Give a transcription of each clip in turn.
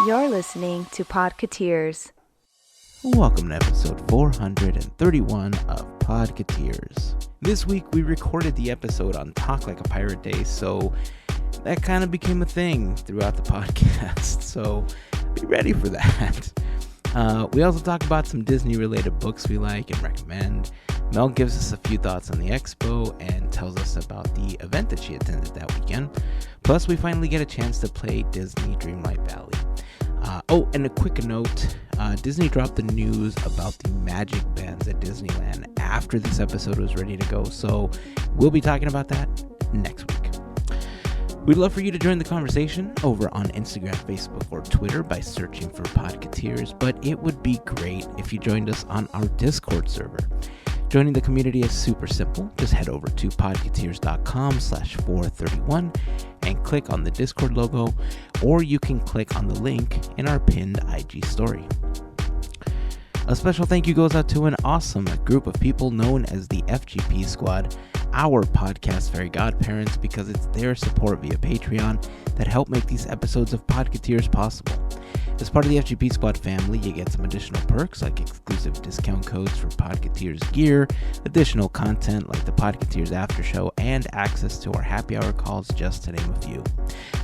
You're listening to Podketeers. Welcome to episode 431 of Podketeers. This week we recorded the episode on Talk Like a Pirate Day, so that kind of became a thing throughout the podcast, so be ready for that. We also talk about some Disney-related books we like and recommend. Mel gives us a few thoughts on the expo and tells us about the event that she attended that weekend. Plus, we finally get a chance to play Disney Dreamlight Valley. And a quick note, Disney dropped the news about the magic bands at Disneyland after this episode was ready to go, so we'll be talking about that next week. We'd love for you to join the conversation over on Instagram, Facebook, or Twitter by searching for Podketeers, but it would be great if you joined us on our Discord server. Joining the community is super simple. Just head over to podketeers.com/431 and click on the Discord logo, or you can click on the link in our pinned IG story. A special thank you goes out to an awesome group of people known as the FGP Squad, our podcast Fairy Godparents, because it's their support via Patreon that help make these episodes of Podketeers possible. As part of the FGP Squad family, you get some additional perks like exclusive discount codes for Podketeers gear, additional content like the Podketeers After Show, and access to our happy hour calls, just to name a few.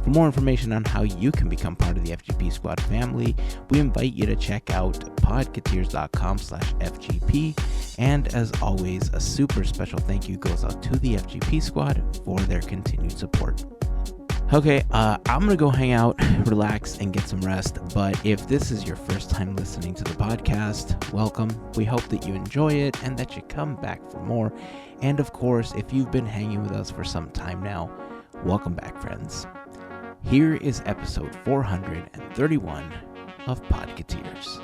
For more information on how you can become part of the FGP Squad family, we invite you to check out podketeers.com/FGP. And as always, a super special thank you goes out to the FGP Squad for their continued support. Okay, I'm going to go hang out, relax, and get some rest, but if this is your first time listening to the podcast, welcome. We hope that you enjoy it and that you come back for more. And of course, if you've been hanging with us for some time now, welcome back, friends. Here is episode 431 of Podketeers.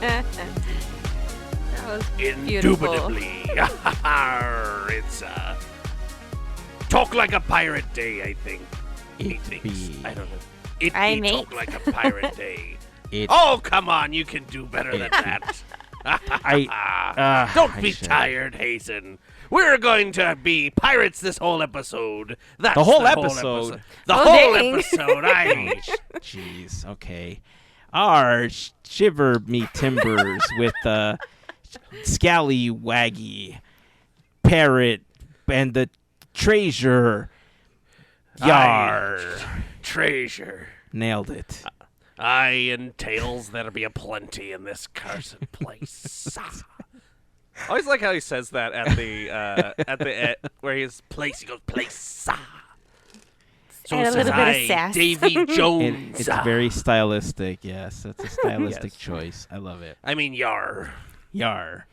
That was beautiful. Indubitably. It's Talk Like a Pirate Day, I think. I don't know. I may Talk Like a Pirate Day. Oh, come on, you can do better than that. Don't be tired, Heyzen. We're going to be pirates this whole episode. That's The whole episode. The Oh, whole dang. episode. Jeez, okay. Shiver me timbers with Scallywaggy, Parrot, and the Treasure. Yar. Treasure. Nailed it. Aye, and tails there'll be aplenty in this cursed place. I always like how he says that at the where he's Place, he goes, place. So And a says little bit of I, sass. Davy Jones. It's very stylistic, yes. It's a stylistic Yes. choice. I love it. I mean, yar. Yar.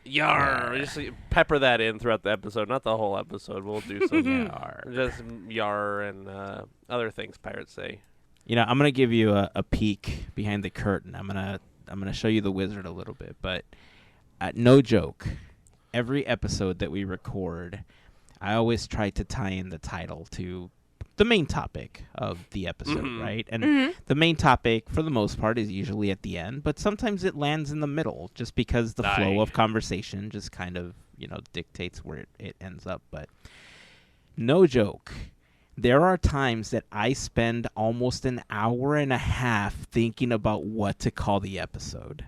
Yar. just pepper that in throughout the episode, not the whole episode. We'll do some Yar. just yar and other things pirates say. You know, I'm gonna give you a peek behind the curtain. I'm gonna show you the wizard a little bit, but no joke. Every episode that we record, I always try to tie in the title to the main topic of the episode, right? And the main topic, for the most part, is usually at the end, but sometimes it lands in the middle, just because the flow of conversation just kind of, dictates where it ends up. But no joke. There are times that I spend almost an hour and a half thinking about what to call the episode.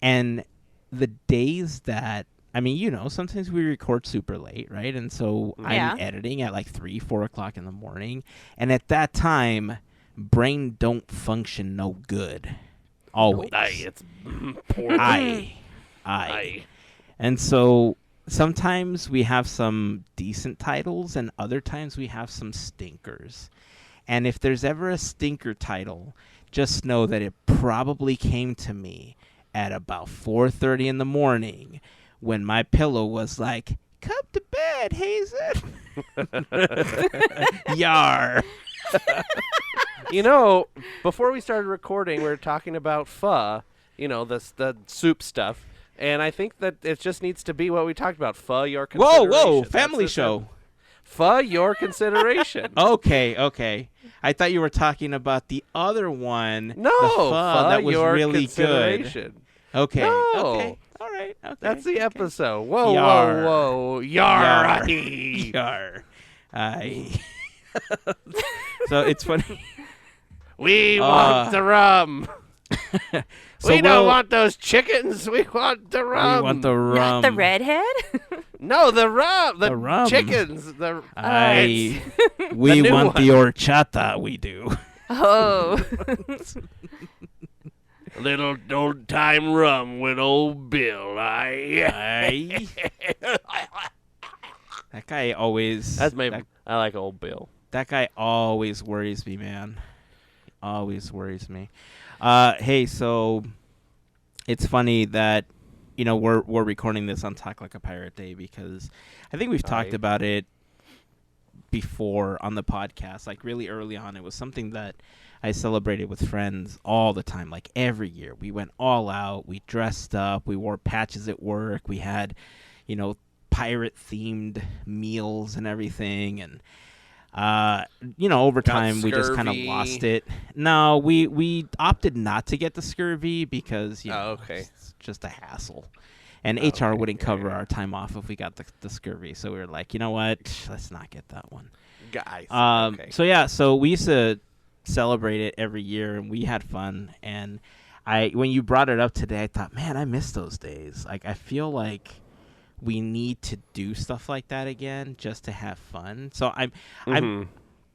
And the days that, sometimes we record super late, right? And so Yeah. I'm editing at like 3, 4 o'clock in the morning. And at that time, brain don't function no good. Always. Aye, it's poor. Aye. And so sometimes we have some decent titles, and other times we have some stinkers. And if there's ever a stinker title, just know that it probably came to me at about 4:30 in the morning when my pillow was like, "Come to bed, Heyzen." Yar. Before we started recording, we were talking about pho, the soup stuff. And I think that it just needs to be what we talked about. Pho, your consideration. Whoa, That's family the show. Pho, your consideration. Okay. I thought you were talking about the other one. No, the pho that was your really consideration. good. Okay. No. Okay. All right. Okay. That's the okay. episode. Whoa, Yar. whoa. Yar. Yardy. Yar. So it's funny. We want the rum. So we don't want those chickens. We want the rum. We want the rum. Not the redhead? No, the rum. The rum. chickens. The we new want one. the horchata. We do. Oh. Little old time rum with old Bill. Aye. That guy always. That's my. I like old Bill. That guy always worries me, man. Always worries me. Hey, so it's funny that we're recording this on Talk Like a Pirate Day because I think we've talked about it before on the podcast. Like really early on, it was something that I celebrated with friends all the time. Like every year, we went all out. We dressed up. We wore patches at work. We had, pirate themed meals and everything, and over time we just kind of lost it. No, we opted not to get the scurvy because it's just a hassle, and HR wouldn't cover our time off if we got the scurvy. So we were like, you know what, let's not get that one, guys. So we used to celebrate it every year, and we had fun. And when you brought it up today, I thought, man, I miss those days. Like I feel like we need to do stuff like that again just to have fun. So I'm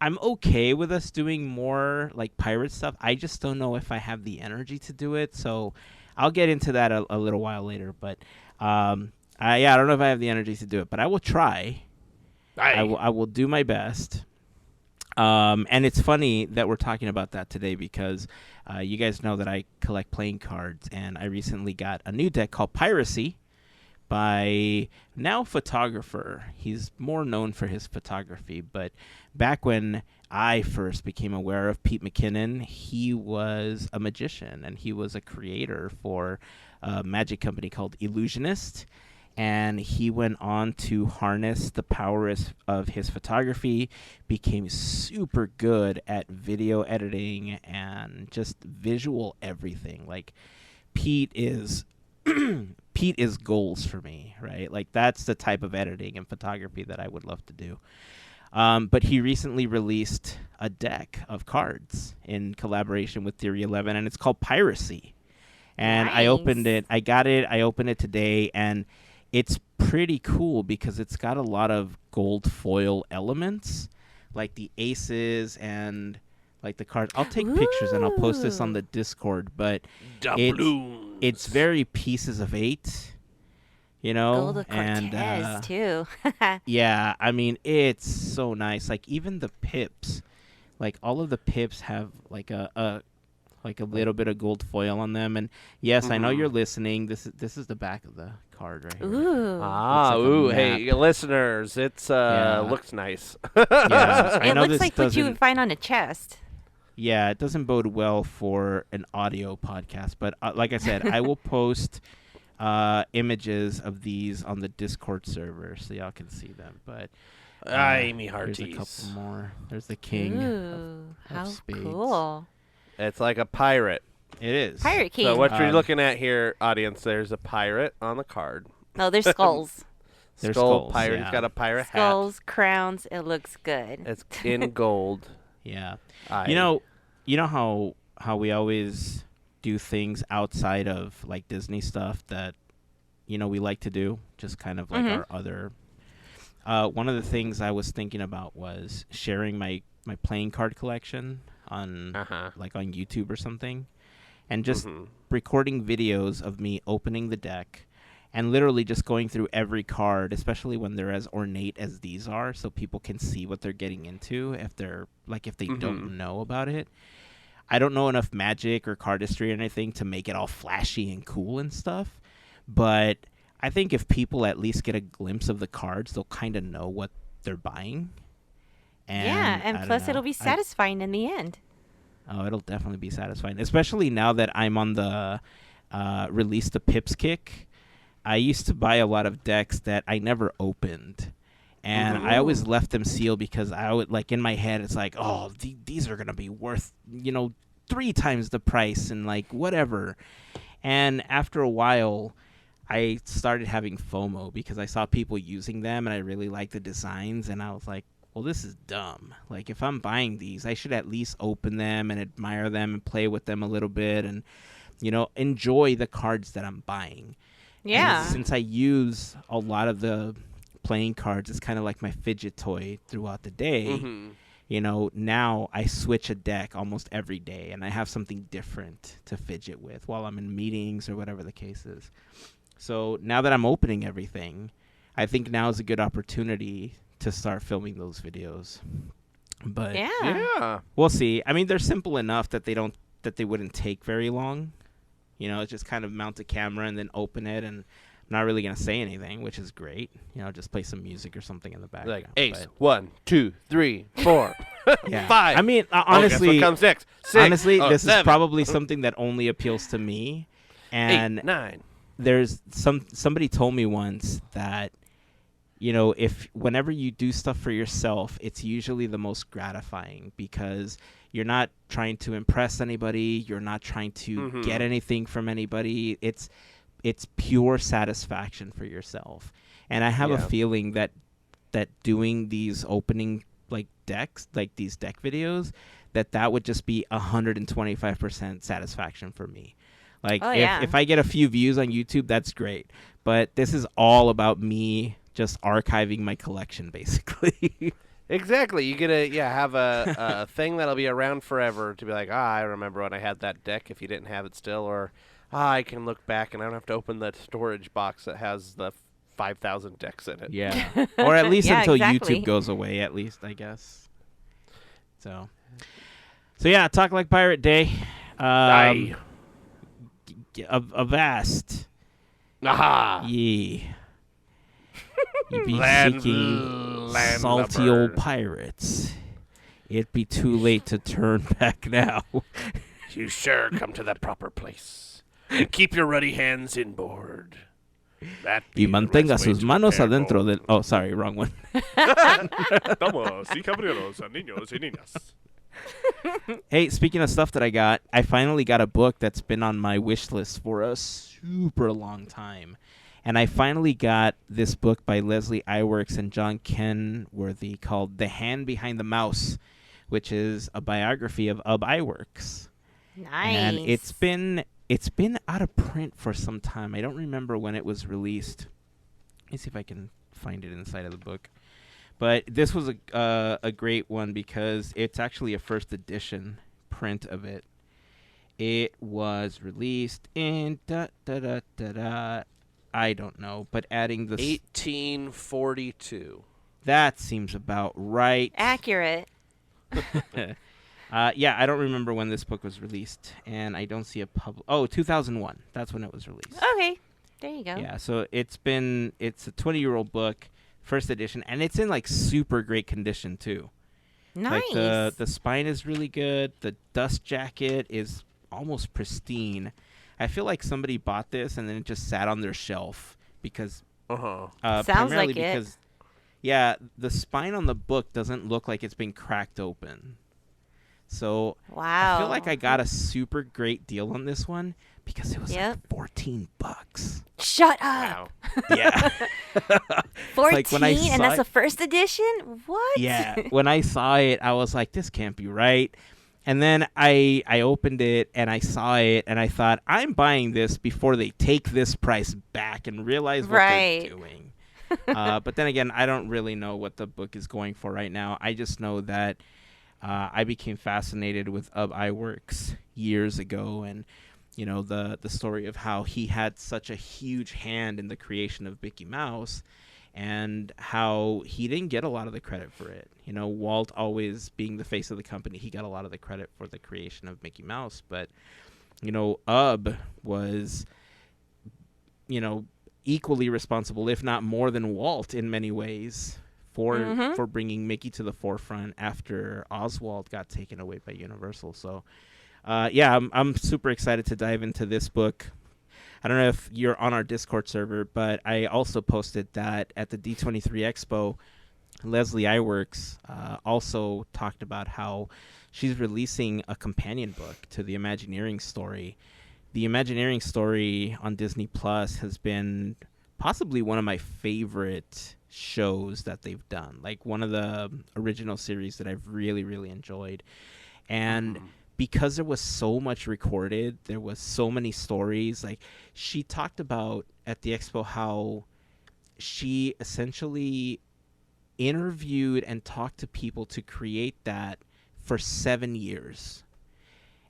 okay with us doing more like pirate stuff. I just don't know if I have the energy to do it. So I'll get into that a little while later. But I don't know if I have the energy to do it, but I will try. I will do my best. And it's funny that we're talking about that today because you guys know that I collect playing cards, and I recently got a new deck called Piracy by now photographer. He's more known for his photography, but back when I first became aware of Pete McKinnon, he was a magician, and he was a creator for a magic company called Illusionist, and he went on to harness the power of his photography, became super good at video editing and just visual everything. Like Pete is goals for me, right? Like that's the type of editing and photography that I would love to do. But he recently released a deck of cards in collaboration with Theory 11, and it's called Piracy. And Nice. I opened it. I got it. I opened it today, and it's pretty cool because it's got a lot of gold foil elements, like the aces and like the cards. I'll take pictures and I'll post this on the Discord, but it's very pieces of 8, Gold of and Cortez, too. yeah, I mean it's so nice. Like even the pips, like all of the pips have like a little bit of gold foil on them. And yes, I know you're listening. This is the back of the card right here. Ooh. Hey, listeners, it's looks nice. Yeah, I It know looks this like what you would doesn't. find on a chest. Yeah, it doesn't bode well for an audio podcast. But like I said, I will post images of these on the Discord server so y'all can see them. But Ay, me there's a hearties. couple more. There's the king. Ooh, how spades. cool. It's like a pirate. It is. Pirate King. So what you're looking at here, audience, there's a pirate on the card. No, there's skulls. They're Skull skulls, pirate. yeah. He's got a pirate hat. Skulls, crowns. It looks good. It's in gold. Yeah. Aye. You know how we always do things outside of like Disney stuff that we like to do, just kind of like our other. One of the things I was thinking about was sharing my playing card collection on like on YouTube or something, and just recording videos of me opening the deck and literally just going through every card, especially when they're as ornate as these are, so people can see what they're getting into if they don't know about it. I don't know enough magic or cardistry or anything to make it all flashy and cool and stuff, but I think if people at least get a glimpse of the cards, they'll kind of know what they're buying. Yeah, and plus it'll be satisfying in the end. Oh, it'll definitely be satisfying, especially now that I'm on the release the pips kick. I used to buy a lot of decks that I never opened, And I always left them sealed because I would, like, in my head, it's like, oh, these are going to be worth, 3 times the price and, like, whatever. And after a while, I started having FOMO because I saw people using them and I really liked the designs. And I was like, well, this is dumb. Like, if I'm buying these, I should at least open them and admire them and play with them a little bit and, enjoy the cards that I'm buying. Yeah. And since I use a lot of the playing cards, it's kind of like my fidget toy throughout the day. Now I switch a deck almost every day and I have something different to fidget with while I'm in meetings or whatever the case is. So now that I'm opening everything, I think now is a good opportunity to start filming those videos. But Yeah. we'll see. I mean, they're simple enough that they wouldn't take very long. It's just kind of mount a camera and then open it, and I'm not really gonna say anything, which is great. Just play some music or something in the background. Like ace, 1, 2, 3, 4, Yeah. 5. I mean, Guess honestly, what comes next? 6. honestly, this 7. is probably something that only appeals to me. And 8, 9. there's somebody told me once that if whenever you do stuff for yourself, it's usually the most gratifying because you're not trying to impress anybody, you're not trying to get anything from anybody. It's pure satisfaction for yourself. And I have a feeling that doing these opening decks, like these deck videos, that would just be 125% satisfaction for me. Like, if I get a few views on YouTube, that's great. But this is all about me just archiving my collection, basically. Exactly. You get to have a thing that'll be around forever to be like, I remember when I had that deck if you didn't have it still, or I can look back and I don't have to open the storage box that has the 5,000 decks in it. Yeah. Or at least until exactly. YouTube goes away, at least, I guess. So yeah, Talk Like Pirate Day. Avast. Aha! Ye. You be Land seeking salty lubber. old pirates. It'd be too late to turn back now. You sure come to the proper place. And keep your ruddy hands inboard. That Y mantenga sus manos adentro del... Oh, sorry, wrong one. Damas y caballeros, niños y niñas. Hey, speaking of stuff that I got, I finally got a book that's been on my wish list for a super long time. And I finally got this book by Leslie Iwerks and John Kenworthy called The Hand Behind the Mouse, which is a biography of Ub Iwerks. Nice. And it's been out of print for some time. I don't remember when it was released. Let me see if I can find it inside of the book. But this was a great one because it's actually a first edition print of it. It was released in I don't know, but adding the 1842. That seems about right. Accurate. Yeah, I don't remember when this book was released, and I don't see a 2001. That's when it was released. Okay, there you go. Yeah, so it's a 20-year-old book, first edition, and it's in super great condition too. Nice. Like the spine is really good. The dust jacket is almost pristine. I feel like somebody bought this and then it just sat on their shelf because Sounds primarily like it. because yeah, the spine on the book doesn't look like it's been cracked open. So Wow. I feel like I got a super great deal on this one because it was Yep. like $14. Shut up. Yeah. 14, Like, when I and saw that's it- the first edition? What? Yeah, when I saw it, I was like, this can't be right. And then I opened it, and I saw it, and I thought, I'm buying this before they take this price back and realize what Right. they're doing. But then again, I don't really know what the book is going for right now. I just know that I became fascinated with Ub Iwerks years ago, and the story of how he had such a huge hand in the creation of Mickey Mouse, and how he didn't get a lot of the credit for it. Walt always being the face of the company, he got a lot of the credit for the creation of Mickey Mouse, but Ub was equally responsible, if not more than Walt in many ways, for bringing Mickey to the forefront after Oswald got taken away by Universal. So yeah, I'm super excited to dive into this book. I don't know if you're on our Discord server, but I also posted that at the D23 Expo, Leslie Iwerks also talked about how she's releasing a companion book to the Imagineering story. The Imagineering story on Disney Plus has been possibly one of my favorite shows that they've done. Like one of the original series that I've really, really enjoyed. And because there was so much recorded, there was so many stories. Like she talked about at the expo how she essentially interviewed and talked to people to create that for 7 years.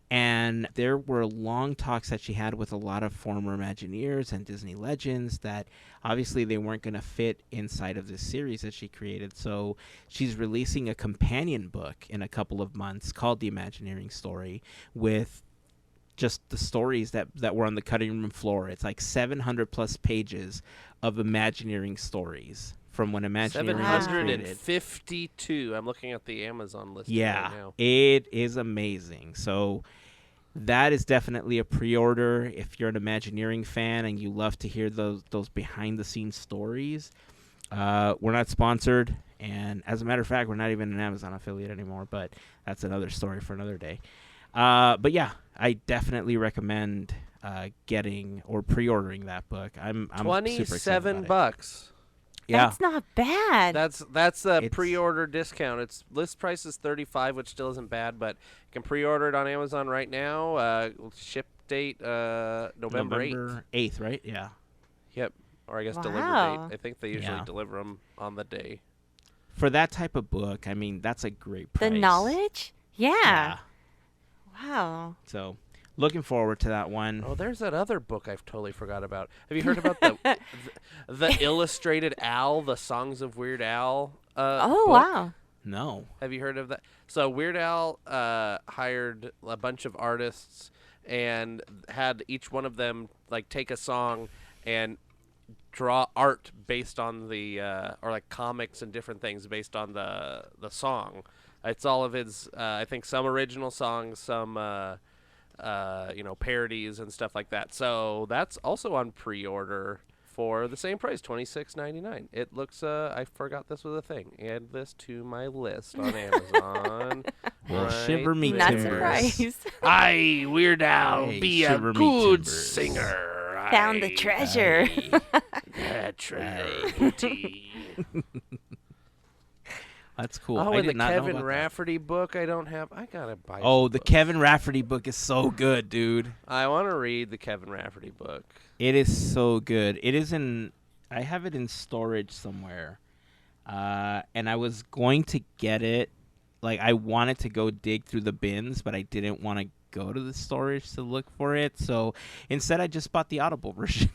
And there were long talks that she had with a lot of former Imagineers and Disney legends that obviously they weren't going to fit inside of this series that she created. So she's releasing a companion book in a couple of months called The Imagineering Story with just the stories that were on the cutting room floor. It's like 700 plus pages of Imagineering stories from when Imagineering was created. 752. I'm looking at the Amazon list right now. It is amazing. So that is definitely a pre-order if you're an Imagineering fan and you love to hear those behind-the-scenes stories. We're not sponsored, and as a matter of fact, we're not even an Amazon affiliate anymore, but that's another story for another day. But yeah, I definitely recommend getting or pre-ordering that book. I'm $27 bucks. Yeah, that's not bad. That's a pre-order discount. Its list price is $35, which still isn't bad, but you can pre-order it on Amazon right now. Ship date November 8th, right? Yeah. Yep. Or I guess deliver date. I think they usually deliver them on the day. For that type of book, I mean, that's a great price. The knowledge? Yeah. Wow. So, looking forward to that one. Oh, there's that other book I've totally forgot about. Have you heard about the Illustrated Al, the Songs of Weird Al book? Wow. No. Have you heard of that? So Weird Al hired a bunch of artists and had each one of them like take a song and draw art based on the or like comics and different things based on the song. It's all of his I think some original songs, some parodies and stuff like that. So that's also on pre-order for the same price, $26.99. It looks I forgot this was a thing. Add this to my list on Amazon. Well, shiver me Not timbers. surprised. I, Weird Al, be a shiver me good timbers. singer. Found the treasure. The treasure booty. That's cool. Oh, I and did the not know Kevin about Rafferty book I don't have. I gotta buy. Oh, the books. Kevin Rafferty book is so good, dude. I want to read the Kevin Rafferty book. It is so good. It is in. I have it in storage somewhere, and I was going to get it. Like I wanted to go dig through the bins, but I didn't want to go to the storage to look for it. So instead, I just bought the Audible version.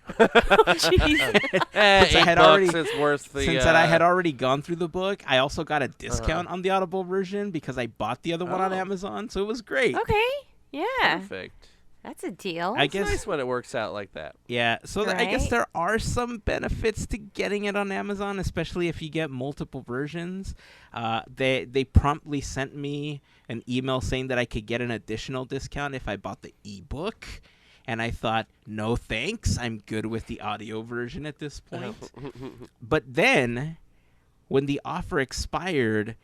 Jeez. I had already it's worth the, since that I had already gone through the book, I also got a discount on the Audible version because I bought the other one on Amazon, so it was great. Okay. Yeah. Perfect. That's a deal. I guess Nice when it works out like that. yeah. So I guess Right? there are some benefits to getting it on Amazon, especially if you get multiple versions. They promptly sent me an email saying that I could get an additional discount if I bought the ebook. And I thought, no thanks, I'm good with the audio version at this point. But then, when the offer expired,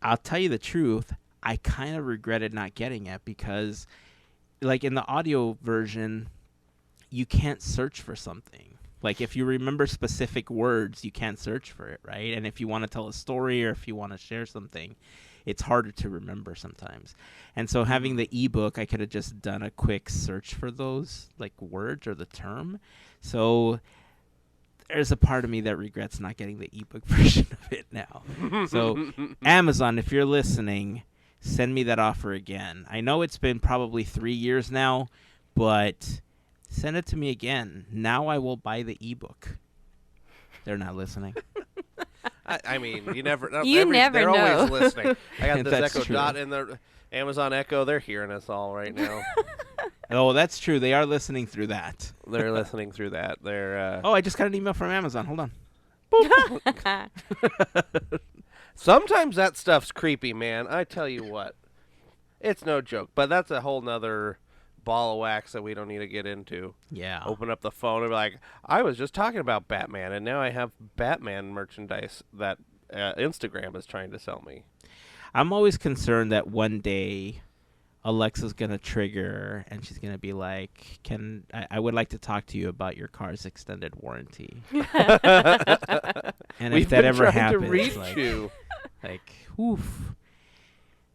I'll tell you the truth, I kind of regretted not getting it because, like in the audio version, you can't search for something. Like if you remember specific words, you can't search for it, right? And if you want to tell a story or if you want to share something, it's harder to remember sometimes. And so having the ebook, I could have just done a quick search for those like words or the term. So there's a part of me that regrets not getting the ebook version of it now. So Amazon, if you're listening, send me that offer again. I know it's been probably 3 years now, but send it to me again. Now I will buy the ebook. They're not listening. I mean, you never. Never they're know. always listening. I got this That's Echo true. Dot in the Amazon Echo. They're hearing us all right now. Oh, that's true. They are listening through that. They're listening through that. They're. Oh, I just got an email from Amazon. Hold on. Sometimes that stuff's creepy, man. I tell you what, it's no joke. But that's a whole nother ball of wax that we don't need to get into. Yeah. Open up the phone and be like, I was just talking about Batman, and now I have Batman merchandise that Instagram is trying to sell me. I'm always concerned that one day Alexa's going to trigger and she's going to be like, I would like to talk to you about your car's extended warranty. And if that ever happens, to reach you. Like, oof.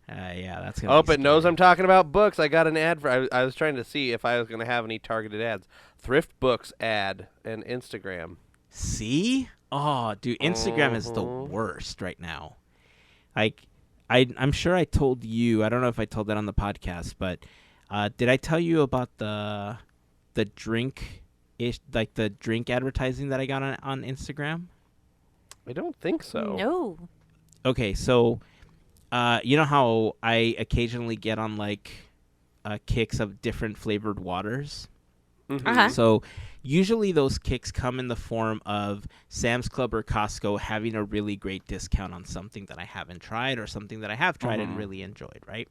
Yeah, that's going to be it knows I'm talking about books. I got an ad for. I was trying to see if I was going to have any targeted ads. Thrift Books ad and Instagram. See? Oh, dude, Instagram is the worst right now. Like, I'm sure I told you. I don't know if I told that on the podcast, but did I tell you about the drink the drink advertising that I got on Instagram? I don't think so. No. Okay, so you know how I occasionally get on like kicks of different flavored waters? Mm-hmm. Uh-huh. So usually those kicks come in the form of Sam's Club or Costco having a really great discount on something that I haven't tried or something that I have tried and really enjoyed, right?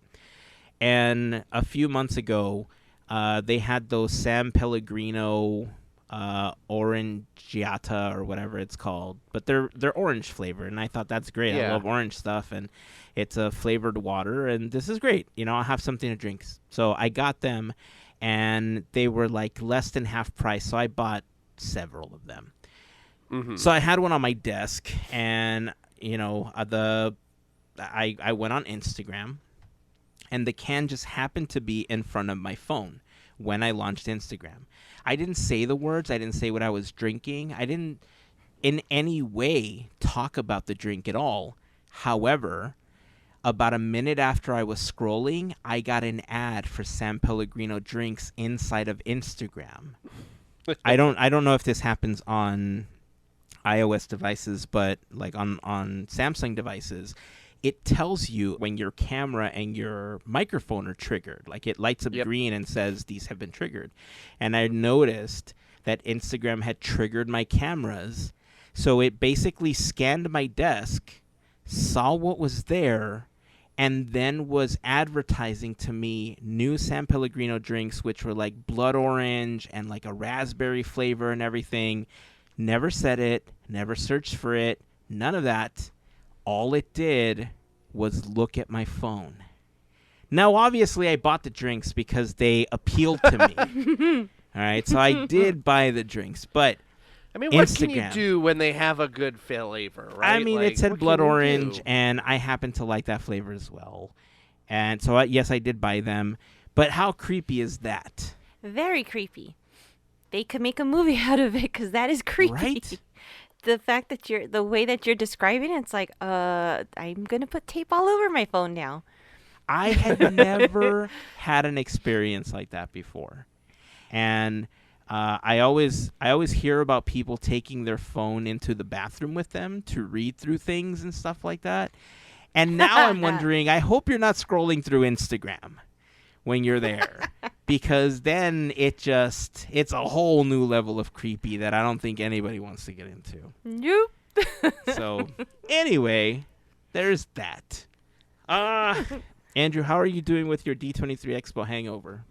And a few months ago, they had those San Pellegrino Orangiata or whatever it's called, but they're orange flavor, and I thought that's great. Yeah. I love orange stuff, and it's a flavored water, and this is great. You know, I'll have something to drink. So I got them, and they were like less than half price, so I bought several of them. Mm-hmm. So I had one on my desk, and you know, I went on Instagram, and the can just happened to be in front of my phone when I launched Instagram. I didn't say the words. I didn't say what I was drinking. I didn't in any way talk about the drink at all. However, about a minute after I was scrolling, I got an ad for San Pellegrino drinks inside of Instagram. I don't know if this happens on iOS devices, but like on Samsung devices, it tells you when your camera and your microphone are triggered. Like it lights up green and says these have been triggered. And I noticed that Instagram had triggered my cameras. So it basically scanned my desk, saw what was there, and then was advertising to me new San Pellegrino drinks, which were like blood orange and like a raspberry flavor and everything. Never said it, never searched for it, none of that. All it did was look at my phone. Now, obviously, I bought the drinks because they appealed to me. All right, so I did buy the drinks, but I mean, what Instagram. can you do when they have a good flavor, right? I mean, like, it said what blood can you orange, do? and I happen to like that flavor as well. And so, yes, I did buy them. But how creepy is that? Very creepy. They could make a movie out of it because that is creepy. Right? The fact that the way that you're describing it, it's like, I'm going to put tape all over my phone now. I had never had an experience like that before. And I always hear about people taking their phone into the bathroom with them to read through things and stuff like that. And now I'm wondering, I hope you're not scrolling through Instagram when you're there. Because then it's a whole new level of creepy that I don't think anybody wants to get into. Nope. So, anyway, there's that. Andrew, how are you doing with your D23 Expo hangover?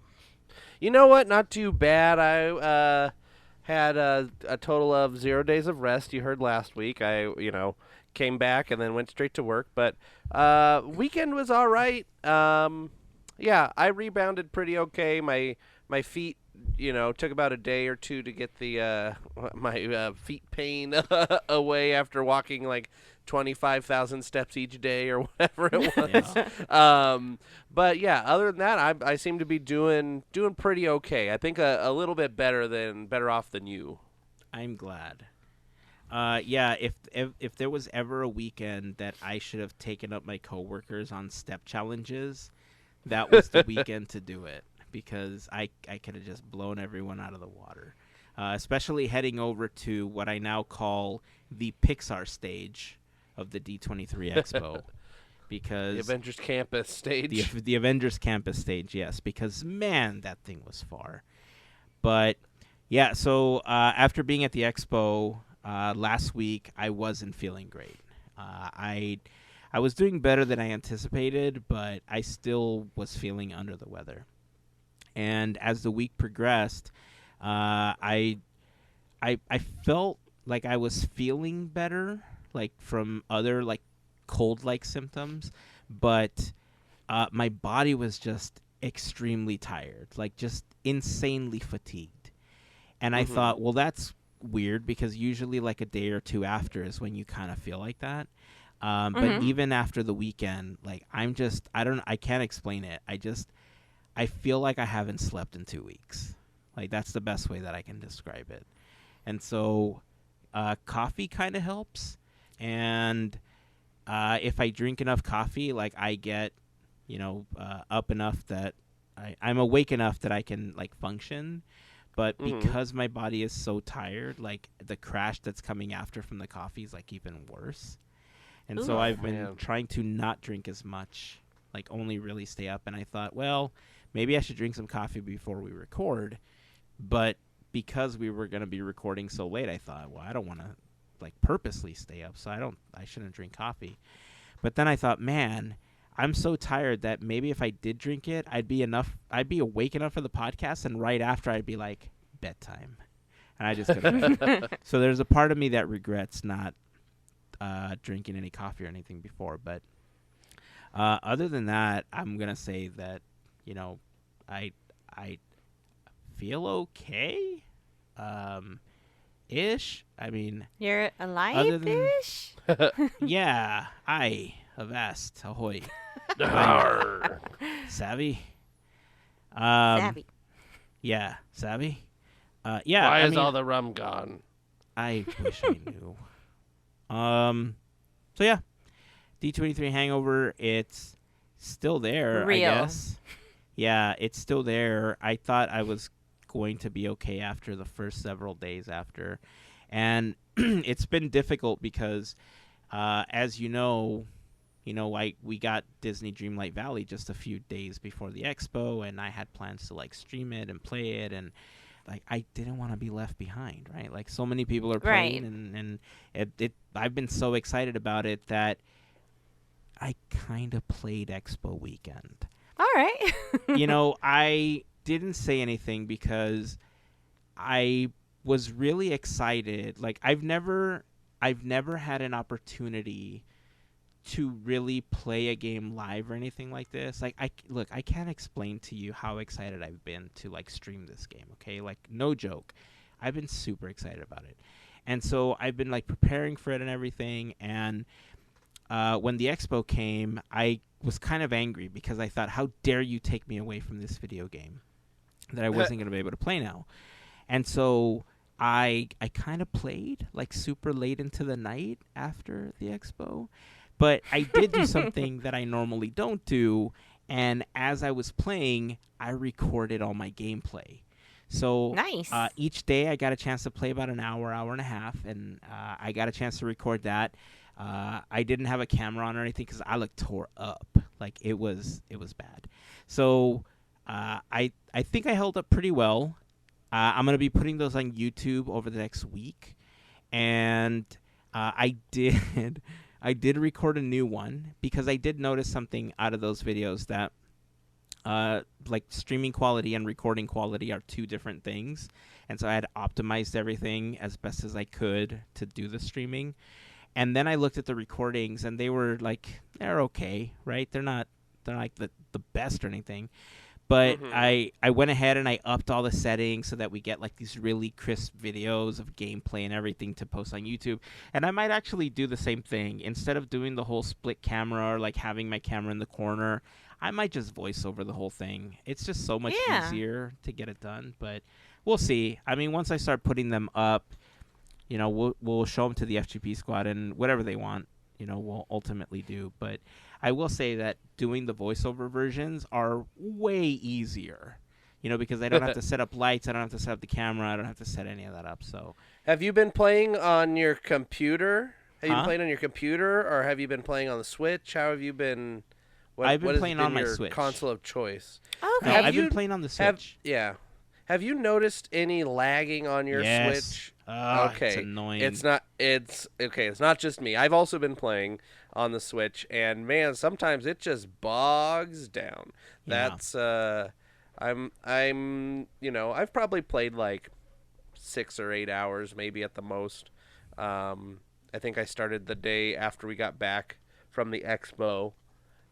You know what? Not too bad. I had a total of 0 days of rest. You heard last week. I came back and then went straight to work. But weekend was all right. Yeah, I rebounded pretty okay. My feet, took about a day or two to get the my feet pain away after walking like 25,000 steps each day or whatever it was. Yeah. But yeah, other than that, I seem to be doing pretty okay. I think a little bit better off than you. I'm glad. Yeah, if there was ever a weekend that I should have taken up my coworkers on step challenges, that was the weekend to do it, because I could have just blown everyone out of the water. Especially heading over to what I now call the Pixar stage of the D23 Expo. Because the Avengers Campus stage. The Avengers Campus stage, yes, because, man, that thing was far. But, yeah, so after being at the Expo last week, I wasn't feeling great. I was doing better than I anticipated, but I still was feeling under the weather. And as the week progressed, I felt like I was feeling better, like from other like cold-like symptoms, but my body was just extremely tired, like just insanely fatigued. And I thought, well, that's weird because usually like a day or two after is when you kind of feel like that. But even after the weekend, like I can't explain it. I feel like I haven't slept in 2 weeks. Like that's the best way that I can describe it. And so coffee kind of helps. And if I drink enough coffee, like I get, up enough that I'm awake enough that I can like function. But because my body is so tired, like the crash that's coming after from the coffee is like even worse. And so I've been trying to not drink as much, like only really stay up. And I thought, well, maybe I should drink some coffee before we record. But because we were going to be recording so late, I thought, well, I don't want to like purposely stay up, so I shouldn't drink coffee. But then I thought, man, I'm so tired that maybe if I did drink it, I'd be awake enough for the podcast, and right after I'd be like, bedtime. And I just couldn't. So there's a part of me that regrets not drinking any coffee or anything before. But other than that, I'm going to say that, I feel okay. Ish. I mean, you're alive-ish? Yeah, I avast. Ahoy. Savvy. Savvy. Yeah, savvy. Yeah. Why is all the rum gone? I wish I knew. So yeah, D23 hangover. It's still there. Real. I guess. Yeah, it's still there. I thought I was going to be okay after the first several days after, and it's been difficult because, as you know, we got Disney Dreamlight Valley just a few days before the expo, and I had plans to like stream it and play it, and like I didn't want to be left behind, right? Like so many people are playing, and I've been so excited about it that I kind of played expo weekend. All right. I didn't say anything because I was really excited. Like I've never had an opportunity to really play a game live or anything like this. Like I can't explain to you how excited I've been to like stream this game, okay? Like no joke. I've been super excited about it. And so I've been like preparing for it and everything, and when the expo came, I was kind of angry because I thought, how dare you take me away from this video game that I wasn't going to be able to play now. And so I kind of played like super late into the night after the expo, but I did do something that I normally don't do, and as I was playing, I recorded all my gameplay. So nice. Each day I got a chance to play about an hour and a half, and I got a chance to record that. I didn't have a camera on or anything because I looked tore up. Like it was bad. So I think I held up pretty well. I'm going to be putting those on YouTube over the next week. And I did record a new one because I did notice something out of those videos that like streaming quality and recording quality are two different things. And so I had optimized everything as best as I could to do the streaming. And then I looked at the recordings, and they're okay, right? They're not like the best or anything. But I went ahead and I upped all the settings so that we get like these really crisp videos of gameplay and everything to post on YouTube. And I might actually do the same thing. Instead of doing the whole split camera or like having my camera in the corner, I might just voice over the whole thing. It's just so much easier to get it done. But we'll see. I mean, once I start putting them up, we'll show them to the FGP Squad, and whatever they want, we'll ultimately do. But I will say that doing the voiceover versions are way easier, because I don't have to set up lights, I don't have to set up the camera, I don't have to set any of that up. So, have you been playing on your computer? Have you been playing on your computer, or have you been playing on the Switch? How have you been? I've been playing on my your Switch. Console of choice. Okay. No, I've been playing on the Switch. Have you noticed any lagging on your Switch? Okay. It's annoying. It's not just me. I've also been playing on the Switch, and man, sometimes it just bogs down. Yeah. That's I've probably played like 6 or 8 hours maybe at the most. I think I started the day after we got back from the expo.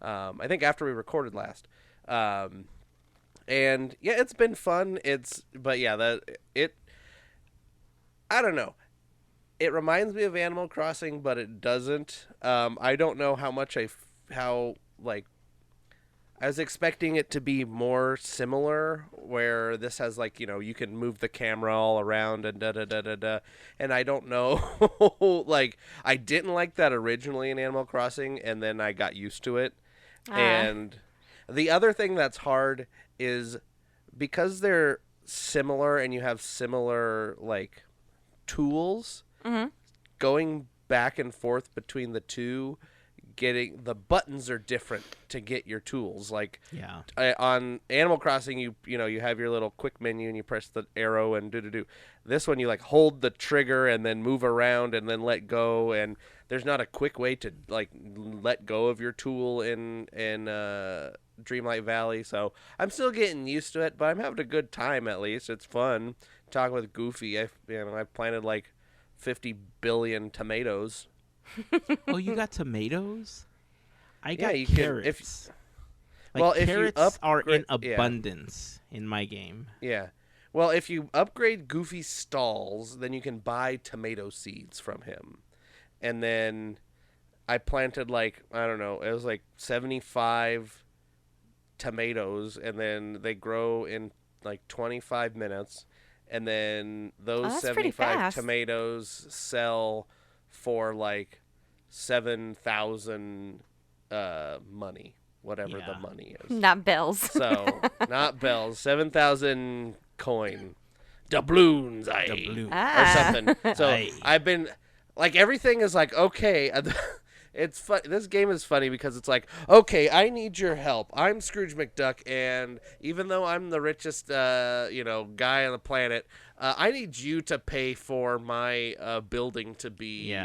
I think after we recorded last. And yeah, it's been fun. I don't know. It reminds me of Animal Crossing, but it doesn't. I don't know how much I was expecting it to be more similar, where this has you can move the camera all around and da da da da da. And I don't know, I didn't like that originally in Animal Crossing, and then I got used to it. And the other thing that's hard is because they're similar and you have similar tools, going back and forth between the two, getting the buttons are different to get your tools. On Animal Crossing, you have your little quick menu and you press the arrow and do. This one you hold the trigger and then move around and then let go, and there's not a quick way to let go of your tool in Dreamlight Valley. So I'm still getting used to it, but I'm having a good time. At least it's fun talking with Goofy. I've planted 50 billion tomatoes. Oh, you got tomatoes? I got you carrots. Carrots are in abundance in my game. Yeah. Well, if you upgrade Goofy's stalls, then you can buy tomato seeds from him. And then I planted I don't know, it was 75 tomatoes, and then they grow in 25 minutes. And then those 75 tomatoes sell for 7,000 money, whatever the money is. Not bells. So, not bells, 7,000 coin. Doubloons, or something. So, I've been, everything is okay. It's fun. This game is funny because it's okay, I need your help. I'm Scrooge McDuck, and even though I'm the richest, guy on the planet, I need you to pay for my building to be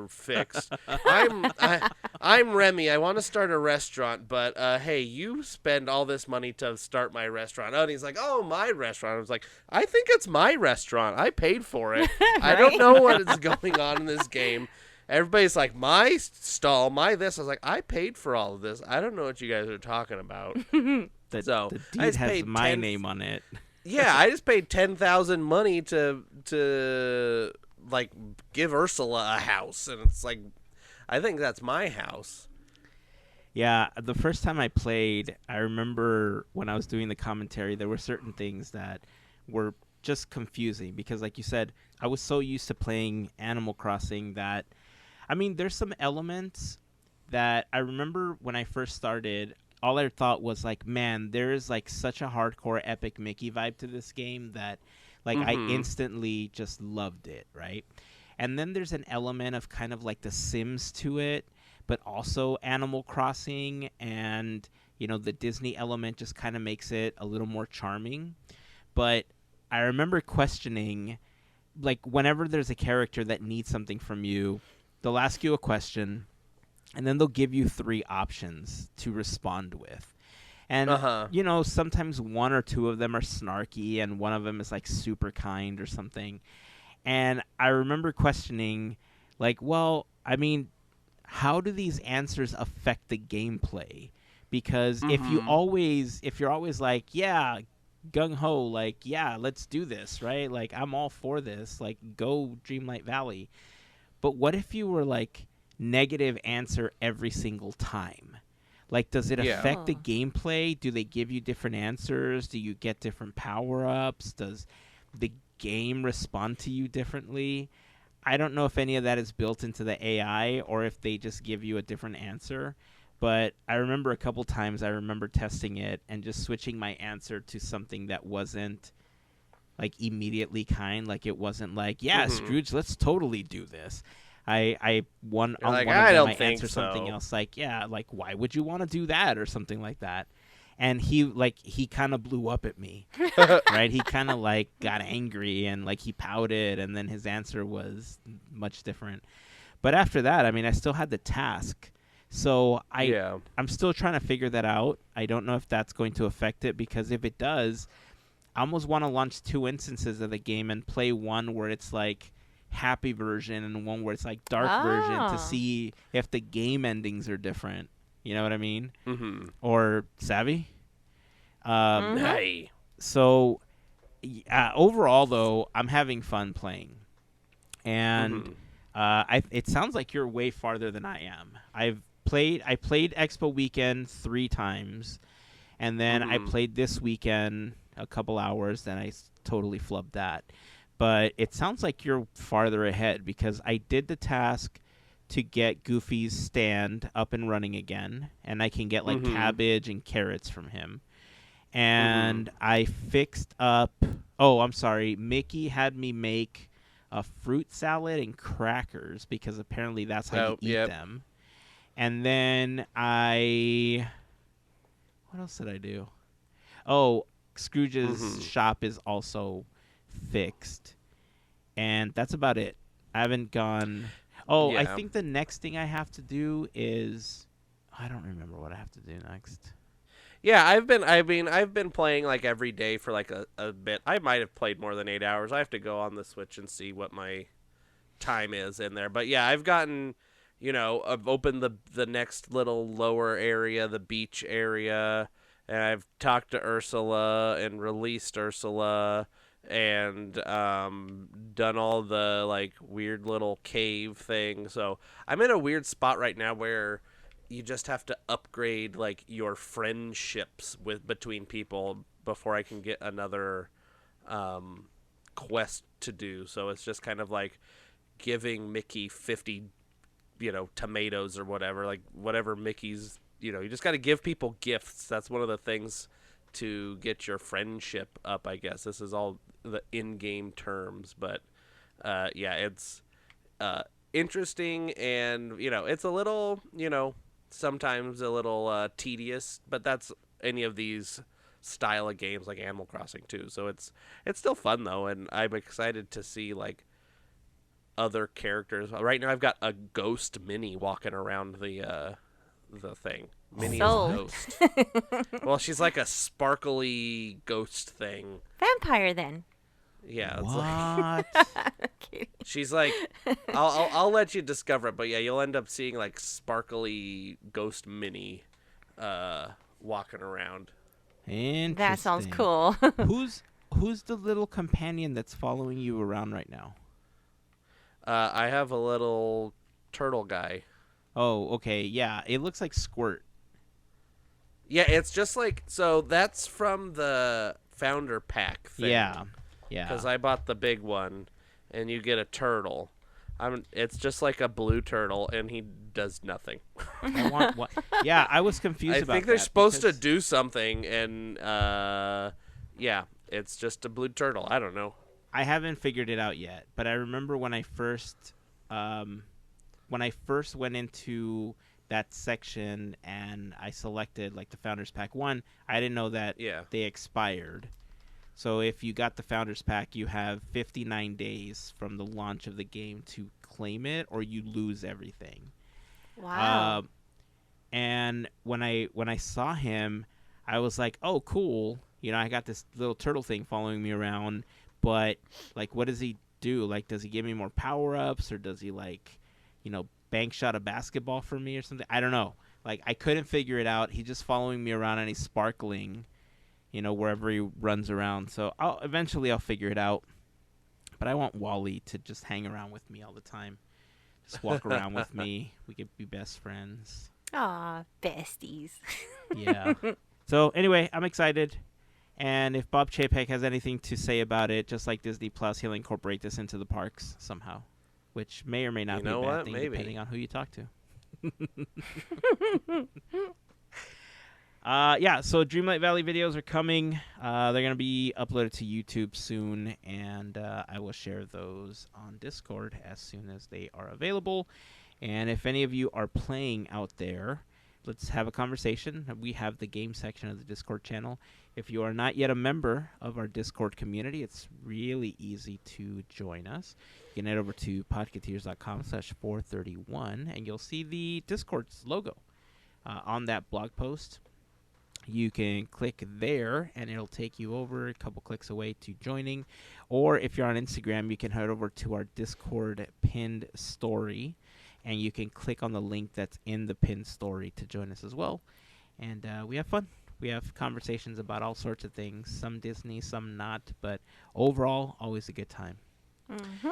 fixed. I'm Remy. I want to start a restaurant, but hey, you spend all this money to start my restaurant. Oh, and he's oh, my restaurant. I was I think it's my restaurant. I paid for it. Right? I don't know what is going on in this game. Everybody's my stall, my this. I was I paid for all of this. I don't know what you guys are talking about. The deed has my name on it. Yeah, I just paid 10,000 money to give Ursula a house, and it's I think that's my house. Yeah, the first time I played, I remember when I was doing the commentary, there were certain things that were just confusing because, like you said, I was so used to playing Animal Crossing that, there's some elements that I remember when I first started, all I thought was man, there is such a hardcore epic Mickey vibe to this game that I instantly just loved it, right? And then there's an element of kind of the Sims to it, but also Animal Crossing, and the Disney element just kind of makes it a little more charming. But I remember questioning, whenever there's a character that needs something from you, they'll ask you a question, and then they'll give you 3 options to respond with. And, sometimes 1 or 2 of them are snarky, and one of them is, super kind or something. And I remember questioning, how do these answers affect the gameplay? Because if you're always yeah, gung-ho, yeah, let's do this, right? I'm all for this, go Dreamlight Valley. But what if you were negative answer every single time? Does it affect the gameplay? Do they give you different answers? Do you get different power-ups? Does the game respond to you differently? I don't know if any of that is built into the AI or if they just give you a different answer. But I remember a couple times I remember testing it and just switching my answer to something that wasn't immediately kind. It wasn't Scrooge, let's totally do this. I one on one of them I answer something else why would you want to do that or something like that. And he kind of blew up at me. Right? He kind of got angry and he pouted, and then his answer was much different. But after that, I still had the task. So I'm still trying to figure that out. I don't know if that's going to affect it, because if it does, I almost want to launch 2 instances of the game and play one where it's happy version and one where it's like dark version to see if the game endings are different. You know what I mean? Mm-hmm. Or savvy? Hey. So overall, though, I'm having fun playing. And it sounds like you're way farther than I am. I played Expo Weekend 3 times, and then I played this weekend a couple hours, then I totally flubbed that. But it sounds like you're farther ahead, because I did the task to get Goofy's stand up and running again, and I can get like cabbage and carrots from him. And I fixed up... Oh, I'm sorry. Mickey had me make a fruit salad and crackers, because apparently that's how you eat them. And then what else did I do? Oh, Scrooge's shop is also fixed. And that's about it. I haven't gone... Oh, I think the next thing I have to do is... I don't remember what I have to do next. Yeah, I've been playing like every day for like a bit. I might have played more than 8 hours. I have to go on the Switch and see what my time is in there. But yeah, I've gotten, I've opened the next little lower area, the beach area, and I've talked to Ursula and released Ursula, and done all the like weird little cave thing. So I'm in a weird spot right now where you just have to upgrade like your friendships between people before I can get another quest to do. So it's just kind of like giving Mickey 50 tomatoes or whatever, like whatever Mickey's, you just got to give people gifts. That's one of the things to get your friendship up, I guess. This is all the in-game terms, but yeah, it's interesting, and it's a little, sometimes a little tedious, but that's any of these style of games like Animal Crossing too. So it's still fun though, and I'm excited to see like other characters. Right now I've got a ghost Minnie walking around the thing. Minnie is a ghost. Well, she's like a sparkly ghost thing. Vampire then. Yeah, it's What? Okay. she's like, I'll let you discover it, but yeah, you'll end up seeing like sparkly ghost Minnie walking around. Interesting. That sounds cool. Who's the little companion that's following you around right now? I have a little turtle guy. Oh, okay. Yeah, it looks like Squirt. Yeah, it's just like, so that's from the founder pack thing. Yeah. Because I bought the big one, and you get a turtle. It's just like a blue turtle, and he does nothing. I want what? Yeah, I was confused about that. I think they're supposed to do something, and yeah, it's just a blue turtle. I don't know. I haven't figured it out yet, but I remember when I first went into that section and I selected like the Founders Pack 1, I didn't know that they expired. So if you got the Founders Pack, you have 59 days from the launch of the game to claim it, or you lose everything. Wow. And when I saw him, I was like, oh, cool. I got this little turtle thing following me around, but like, what does he do? Like, does he give me more power-ups, or does he like, bank shot a basketball for me or something? I don't know. Like, I couldn't figure it out. He's just following me around and he's sparkling, wherever he runs around. So eventually I'll figure it out. But I want Wally to just hang around with me all the time. Just walk around with me. We could be best friends. Aw, besties. Yeah. So anyway, I'm excited. And if Bob Chapek has anything to say about it, just like Disney Plus, he'll incorporate this into the parks somehow, which may or may not be a bad thing, depending on who you talk to. Yeah, so Dreamlight Valley videos are coming. They're going to be uploaded to YouTube soon, and I will share those on Discord as soon as they are available. And if any of you are playing out there, let's have a conversation. We have the game section of the Discord channel. If you are not yet a member of our Discord community, it's really easy to join us. You can head over to podketeers.com/431, and you'll see the Discord's logo on that blog post. You can click there, and it'll take you over a couple clicks away to joining. Or if you're on Instagram, you can head over to our Discord pinned story, and you can click on the link that's in the pinned story to join us as well. And we have fun. We have conversations about all sorts of things, some Disney, some not, but overall, always a good time. Mm-hmm.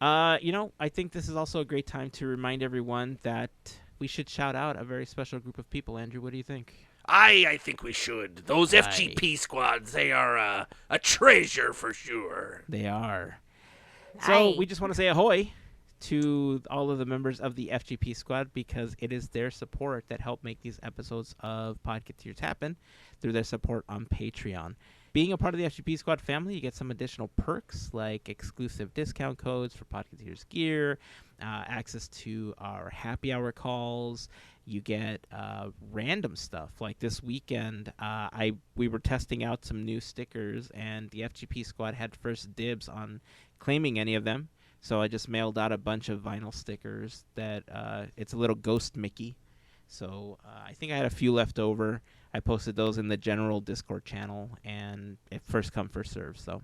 I think this is also a great time to remind everyone that we should shout out a very special group of people. Andrew, what do you think? I think we should. Those FGP squads, they are a treasure for sure. They are. So we just want to say ahoy to all of the members of the FGP Squad, because it is their support that helped make these episodes of Podketeers happen through their support on Patreon. Being a part of the FGP Squad family, you get some additional perks like exclusive discount codes for Podketeers gear, access to our happy hour calls. You get random stuff. Like this weekend, we were testing out some new stickers, and the FGP Squad had first dibs on claiming any of them. So I just mailed out a bunch of vinyl stickers that it's a little ghost Mickey. So I think I had a few left over. I posted those in the general Discord channel, and it first come, first serve. So,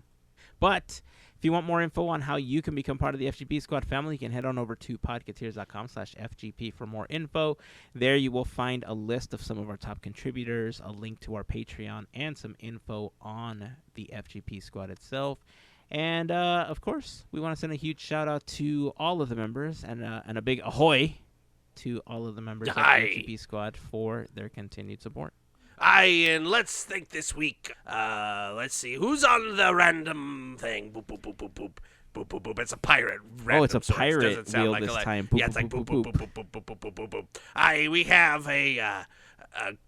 but if you want more info on how you can become part of the FGP Squad family, you can head on over to podketeers.com/FGP for more info. There you will find a list of some of our top contributors, a link to our Patreon, and some info on the FGP Squad itself. And, of course, we want to send a huge shout-out to all of the members, and a big ahoy to all of the members of the FGP Squad for their continued support. And let's think this week. Let's see. Who's on the random thing? Boop, boop, boop, boop, boop. Boop, boop, boop. It's a pirate. Random, it's a pirate wheel like this time. Boop, yeah, it's boop, like boop, boop, boop, boop, boop, boop, boop, boop, boop, boop. We have a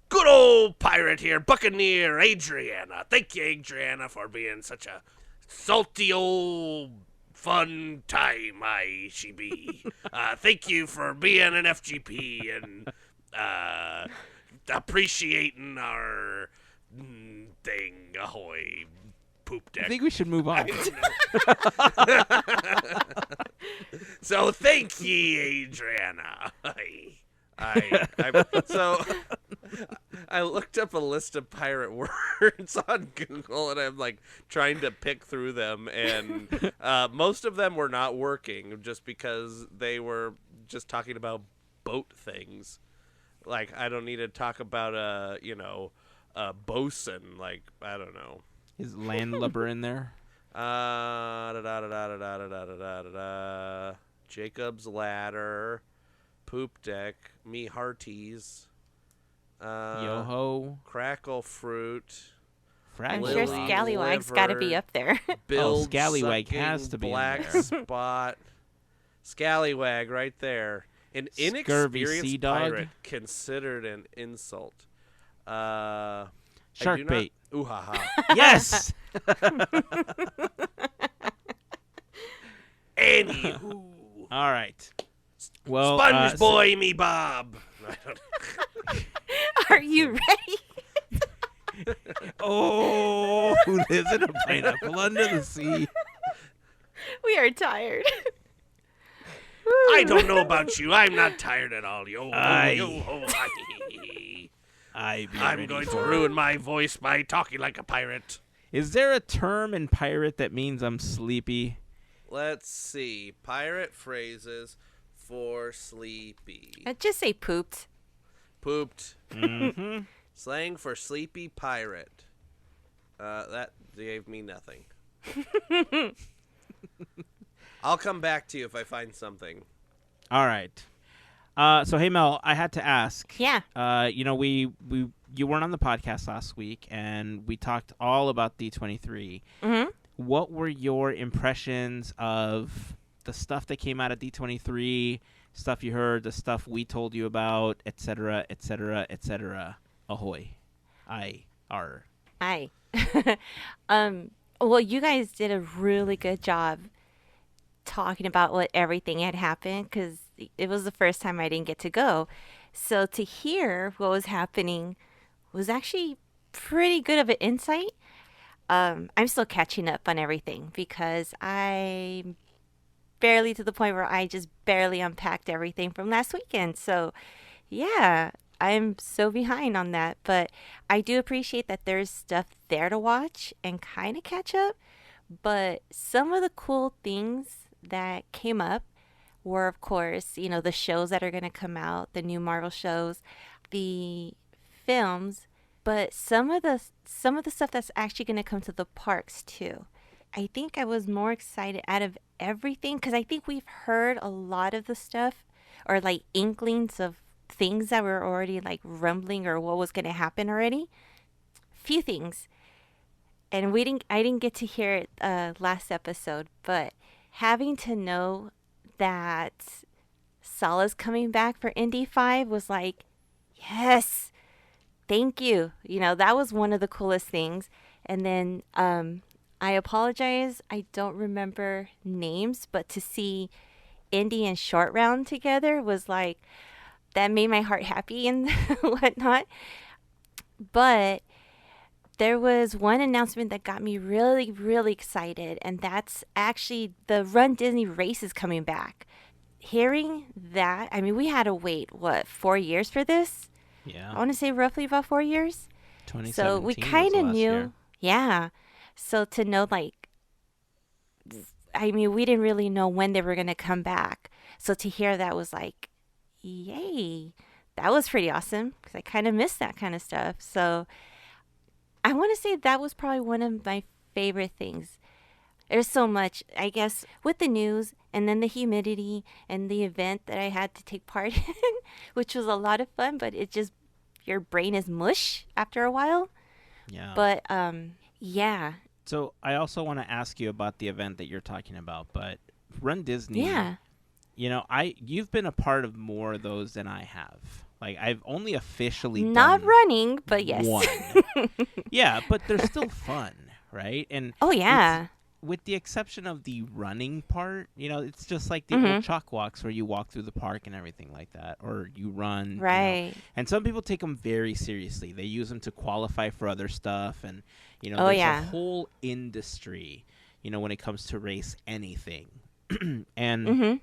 good old pirate here, Buccaneer Adriana. Thank you, Adriana, for being such a salty old fun time she be. Thank you for being an FGP and appreciating our thing. Ahoy, poop deck. I think we should move on. So thank ye, Adriana. So I looked up a list of pirate words on Google, and I'm like trying to pick through them, and most of them were not working just because they were just talking about boat things. Like, I don't need to talk about a bosun. Like, I don't know. Is landlubber in there? Jacob's ladder, poop deck, me hearties, Yo-ho. crackle fruit. I'm Fragile. sure Scallywag's got to be up there. Build Scallywag sucking has to be in black there. spot. Scallywag right there. An Scurvy sea inexperienced dog. pirate considered an insult. Shark bait. Ooh ha ha. Yes! Anywho, All right. Well, Sponge Boy me Bob. Are you ready? Oh, who lives in a pineapple under the sea? We are tired. I don't know about you. I'm not tired at all. Yo, Aye. yo, ho, I'm going to ruin. ruin my voice by talking like a pirate. Is there a term in pirate that means I'm sleepy? Let's see. Pirate phrases for sleepy. Just say pooped. Pooped. Mm-hmm. Slang for sleepy pirate. That gave me nothing. I'll come back to you if I find something. All right. So hey Mel, I had to ask. Yeah. You weren't on the podcast last week, and we talked all about D23. Mm-hmm. What were your impressions of the stuff that came out of D23, stuff you heard, the stuff we told you about, etc., etc., etc.? Ahoy. Aye. Well, you guys did a really good job talking about what everything had happened, because it was the first time I didn't get to go. So to hear what was happening was actually pretty good of an insight. I'm still catching up on everything because I'm barely to the point where I just barely unpacked everything from last weekend. So yeah, I'm so behind on that, but I do appreciate that there's stuff there to watch and kind of catch up. But some of the cool things that came up were, of course, the shows that are going to come out, the new Marvel shows, the films, but some of the stuff that's actually going to come to the parks too. I think I was more excited out of everything because I think we've heard a lot of the stuff or like inklings of things that were already like rumbling or what was going to happen already. Few things, and I didn't get to hear it last episode, but having to know that Sala's coming back for Indy 5 was like, yes, thank you. That was one of the coolest things. And then I apologize, I don't remember names, but to see Indy and Short Round together was like, that made my heart happy and whatnot. But there was one announcement that got me really, really excited, and that's actually the Run Disney race is coming back. Hearing that, I mean, we had to wait, 4 years for this? Yeah. I want to say roughly about 4 years. 2017 So we was kind of last knew. year. Yeah. So to know, like, I mean, we didn't really know when they were going to come back. So to hear that was like, yay. That was pretty awesome because I kind of missed that kind of stuff. So I want to say that was probably one of my favorite things. There's so much, I guess, with the news and then the humidity and the event that I had to take part in, which was a lot of fun, but it just, your brain is mush after a while. Yeah. But, yeah. So I also want to ask you about the event that you're talking about, but Run Disney. Yeah. You've been a part of more of those than I have. Like, I've only officially Not done running, but yes. one. Yeah, but they're still fun, right? And Oh, yeah. with the exception of the running part, it's just like the Mm-hmm. old chalk walks where you walk through the park and everything like that, or you run. Right. And some people take them very seriously. They use them to qualify for other stuff, and Oh, there's yeah. a whole industry, when it comes to race anything. And Mm-hmm.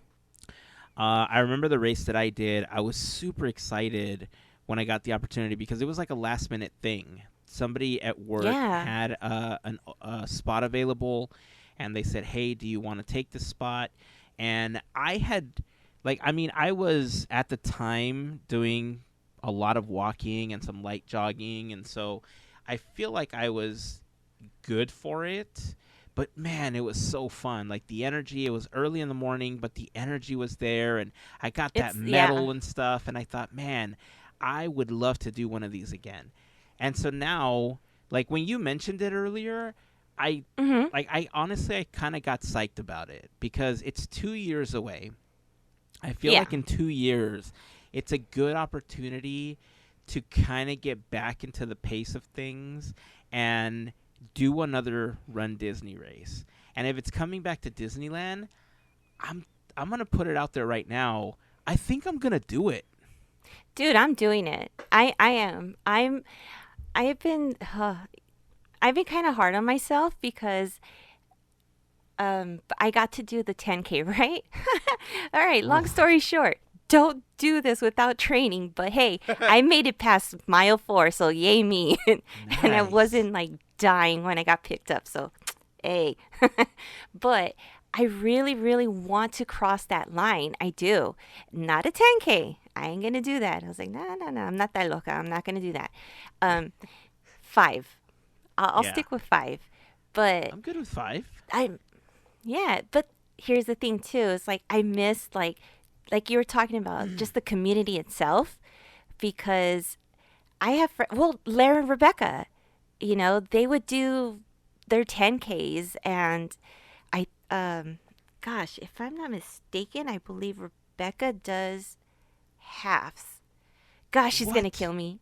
I remember the race that I did. I was super excited when I got the opportunity because it was like a last minute thing. Somebody at work Yeah. had a spot available, and they said, "Hey, do you want to take the spot?" And I had, I was at the time doing a lot of walking and some light jogging, and so I feel like I was good for it. But man, it was so fun. Like the energy, it was early in the morning, but the energy was there, and I got that medal and stuff, and I thought, man, I would love to do one of these again. And so now, like when you mentioned it earlier, I honestly I kind of got psyched about it because it's 2 years away. I feel like in 2 years, it's a good opportunity to kind of get back into the pace of things and do another Run Disney race. And if it's coming back to Disneyland, I'm going to put it out there right now. I think I'm going to do it. Dude, I'm doing it. I am. I've been kind of hard on myself because I got to do the 10K, right? All right, long story short, don't do this without training, but hey, I made it past mile 4, so yay me. And I wasn't like dying when I got picked up, so hey. But I really, really want to cross that line. I do. Not a 10K. I ain't gonna do that. I was like, no, I'm not that loca. I'm not gonna do that. 5. I'll stick with 5. But I'm good with 5. but here's the thing too. It's like I missed like you were talking about just the community itself, because I have Lara and Rebecca, they would do their 10Ks, and gosh, if I'm not mistaken, I believe Rebecca does halves. Gosh, she's gonna kill me.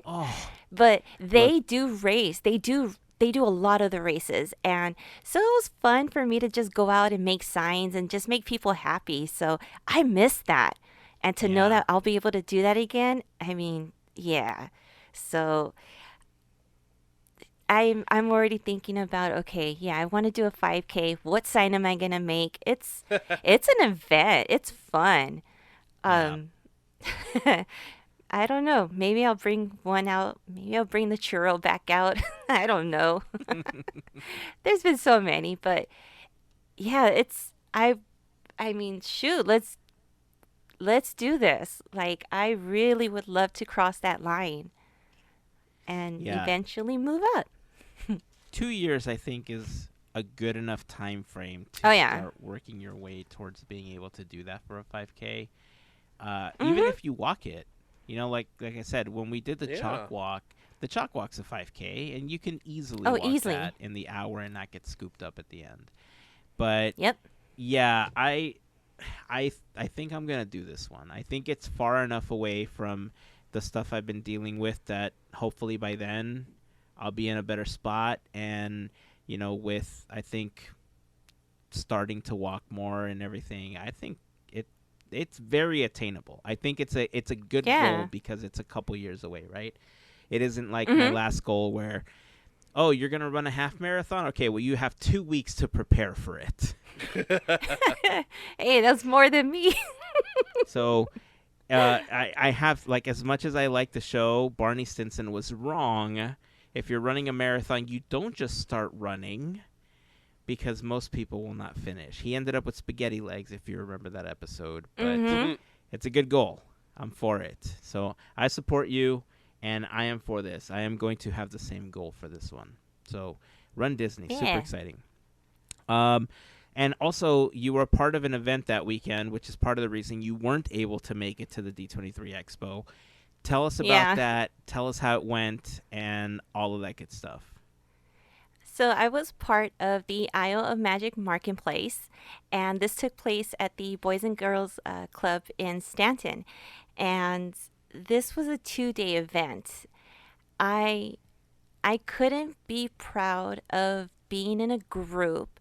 Oh, But they do race. They do a lot of the races, and so it was fun for me to just go out and make signs and just make people happy. So I missed that, and to know that I'll be able to do that again, I mean, yeah. So I'm already thinking about, okay, yeah, I want to do a 5K. What sign am I gonna make? It's an event. It's fun. I I don't know. Maybe I'll bring one out. Maybe I'll bring the churro back out. I don't know. There's been so many, but yeah, I mean, shoot, let's do this. Like I really would love to cross that line and Yeah. eventually move up. 2 years, I think, is a good enough time frame to Oh yeah. start working your way towards being able to do that for a 5K. Even Mhm. if you walk it, like I said, when we did the Yeah. chalk walk, the chalk walk's a 5K, and you can easily Oh, walk easily. that in the hour and not get scooped up at the end. But Yep. yeah, I think I'm gonna do this one. I think it's far enough away from the stuff I've been dealing with that hopefully by then I'll be in a better spot, and with I think starting to walk more and everything, I think it's very attainable. I think it's a good Yeah. goal because it's a couple years away, right? It isn't like my Mhm. last goal where, oh, you're gonna run a half marathon. Okay, well you have 2 weeks to prepare for it. Hey, that's more than me. So I have, like, as much as I like the show, Barney Stinson was wrong. If you're running a marathon, you don't just start running because most people will not finish. He ended up with spaghetti legs, if you remember that episode. But Mhm. it's a good goal. I'm for it. So I support you, and I am for this. I am going to have the same goal for this one. So Run Disney, super Yeah. exciting. And also, you were a part of an event that weekend, which is part of the reason you weren't able to make it to the D23 Expo. Tell us about Yeah. that. Tell us how it went and all of that good stuff. So I was part of the Isle of Magic Marketplace, and this took place at the Boys and Girls Club in Stanton. And this was a 2-day event. I I couldn't be proud of being in a group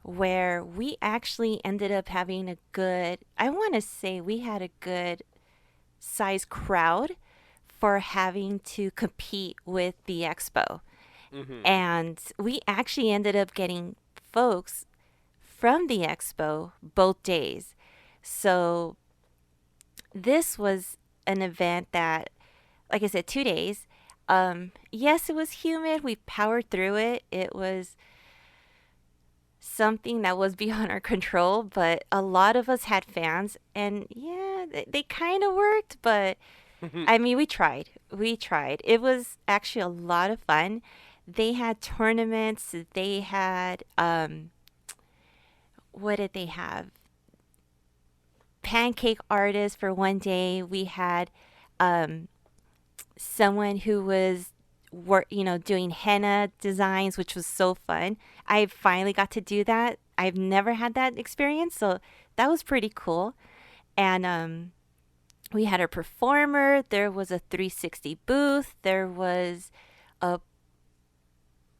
where we actually ended up having a good, I want to say we had a good size crowd for having to compete with the expo. And we actually ended up getting folks from the expo both days. So this was an event that, like I said, 2 days. Yes, it was humid. We powered through it. It was something that was beyond our control, but a lot of us had fans, and yeah, they kind of worked, but I mean, we tried. We tried. It was actually a lot of fun. They had tournaments. They had what did they have? Pancake artists for one day. We had um, someone who was doing henna designs, which was so fun. I finally got to do that. I've never had that experience, so that was pretty cool. And we had a performer. There was a 360 booth. There was a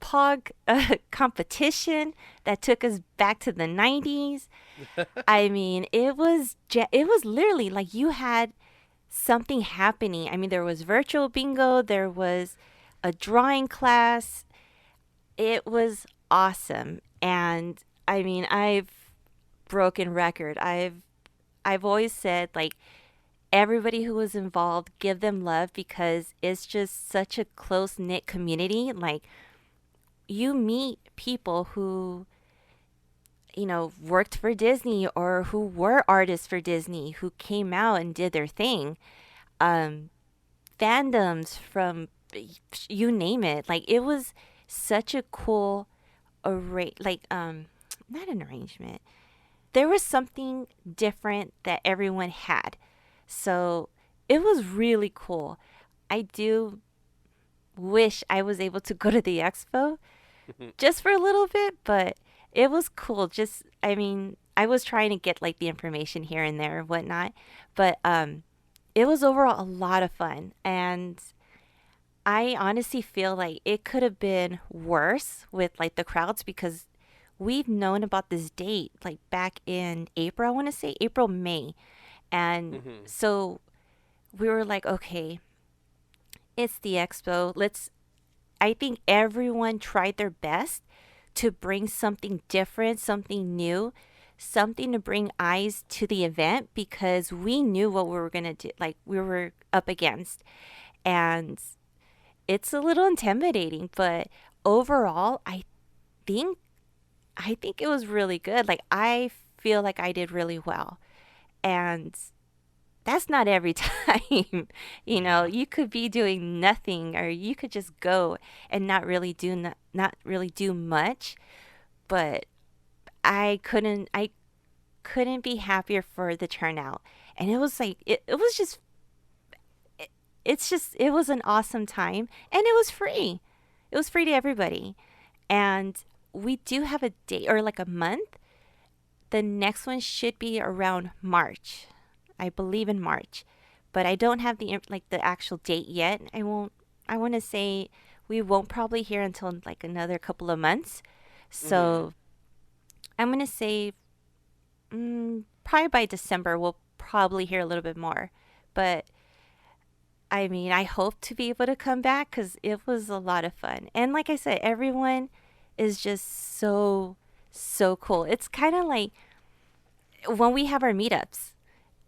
pog competition that took us back to the 90s. I mean, it was literally like you had something happening. I mean, there was virtual bingo, there was a drawing class. It was awesome. And I mean, I've broken record. I've always said, like, everybody who was involved, give them love, because it's just such a close knit community. Like, you meet people who worked for Disney or who were artists for Disney who came out and did their thing. Fandoms from you name it. Like, it was such a cool not an arrangement. There was something different that everyone had. So it was really cool. I do wish I was able to go to the expo just for a little bit, but it was cool. Just, I mean, I was trying to get like the information here and there and whatnot, but it was overall a lot of fun. And I honestly feel like it could have been worse with like the crowds, because we've known about this date like back in April, I want to say April, May. And so we were like, okay, it's the expo. I think everyone tried their best to bring something different, something new, something to bring eyes to the event, because we knew what we were going to do. Like, we were up against. And it's a little intimidating, but overall, think I think it was really good. Like I feel like I did really well. And that's not every time. You could be doing nothing or you could just go and not really do much, but I couldn't be happier for the turnout. And it was like it was just it was an awesome time and it was free. It was free to everybody. And we do have a date or like a month. The next one should be around March. I believe in March. But I don't have the actual date yet. I want to say we won't probably hear until like another couple of months. So I'm going to say probably by December we'll probably hear a little bit more. But I mean, I hope to be able to come back because it was a lot of fun. And like I said, everyone is just so, so cool. It's kind of like when we have our meetups.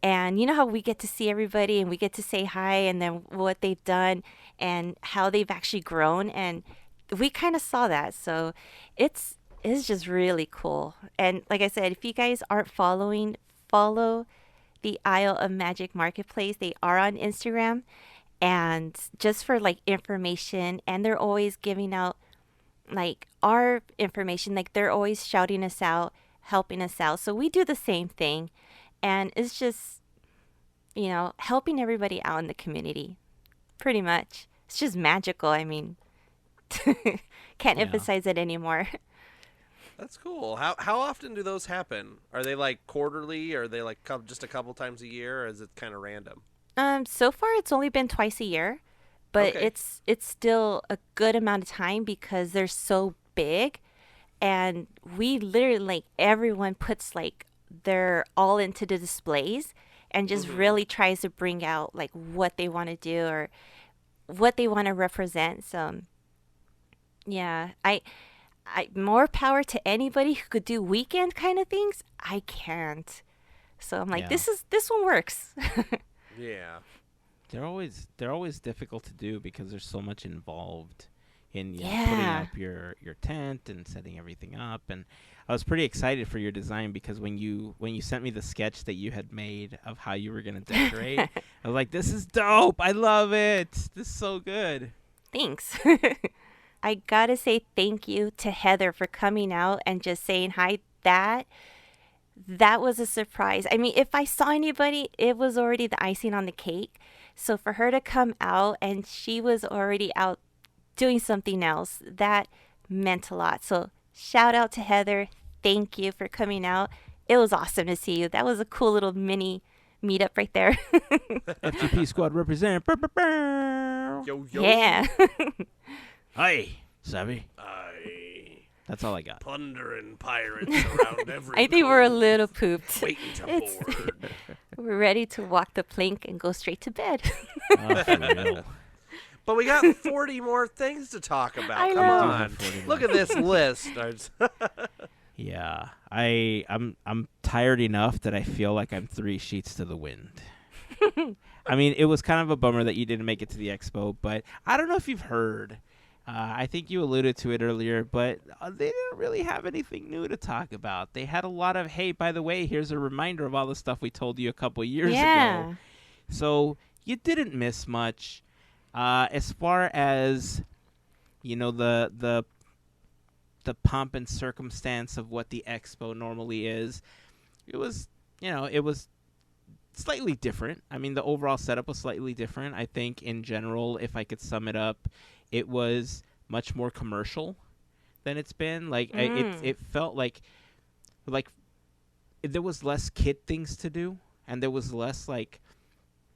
And you know how we get to see everybody and we get to say hi and then what they've done and how they've actually grown. And we kind of saw that. So it's just really cool. And like I said, if you guys aren't following, follow the Isle of Magic Marketplace. They are on Instagram. And just for like information, and they're always giving out like our information, like they're always shouting us out, helping us out. So we do the same thing. And it's just, helping everybody out in the community, pretty much. It's just magical. I mean, can't emphasize it anymore. That's cool. How often do those happen? Are they like quarterly, or are they like just a couple times a year, or is it kind of random? So far it's only been twice a year, but Okay. it's still a good amount of time because they're so big, and we literally like everyone puts like they're all into the displays and just really tries to bring out like what they want to do or what they want to represent. So yeah, I more power to anybody who could do weekend kind of things. I can't. So I'm like, Yeah. this one works. Yeah. They're always difficult to do because there's so much involved in putting Yeah. up your tent and setting everything up. And I was pretty excited for your design because when you sent me the sketch that you had made of how you were gonna decorate, I was like, this is dope. I love it. This is so good. Thanks. I gotta say thank you to Heather for coming out and just saying hi. That was a surprise. I mean, if I saw anybody, it was already the icing on the cake. So for her to come out and she was already out doing something else, that meant a lot. So shout out to Heather. Thank you for coming out. It was awesome to see you. That was a cool little mini meetup right there. FGP Squad represent. Yo yo. Yeah. Hi, Savvy. Aye. That's all I got. Plundering pirates around every I think we're a cove, little pooped. waiting to It's- board. We're ready to walk the plank and go straight to bed. Oh, for real. But we got 40 more things to talk about. I Come know. on. 40 Look more. at this list. Yeah, I'm tired enough that I feel like I'm 3 sheets to the wind. I mean, it was kind of a bummer that you didn't make it to the expo, but I don't know if you've heard. I think you alluded to it earlier, but they didn't really have anything new to talk about. They had a lot of, hey, by the way, here's a reminder of all the stuff we told you a couple years Yeah. ago. So you didn't miss much. As far as, the pomp and circumstance of what the expo normally is, it was slightly different. I mean, the overall setup was slightly different. I think in general, if I could sum it up, it was much more commercial than it's been. Like it felt like there was less kid things to do, and there was less like,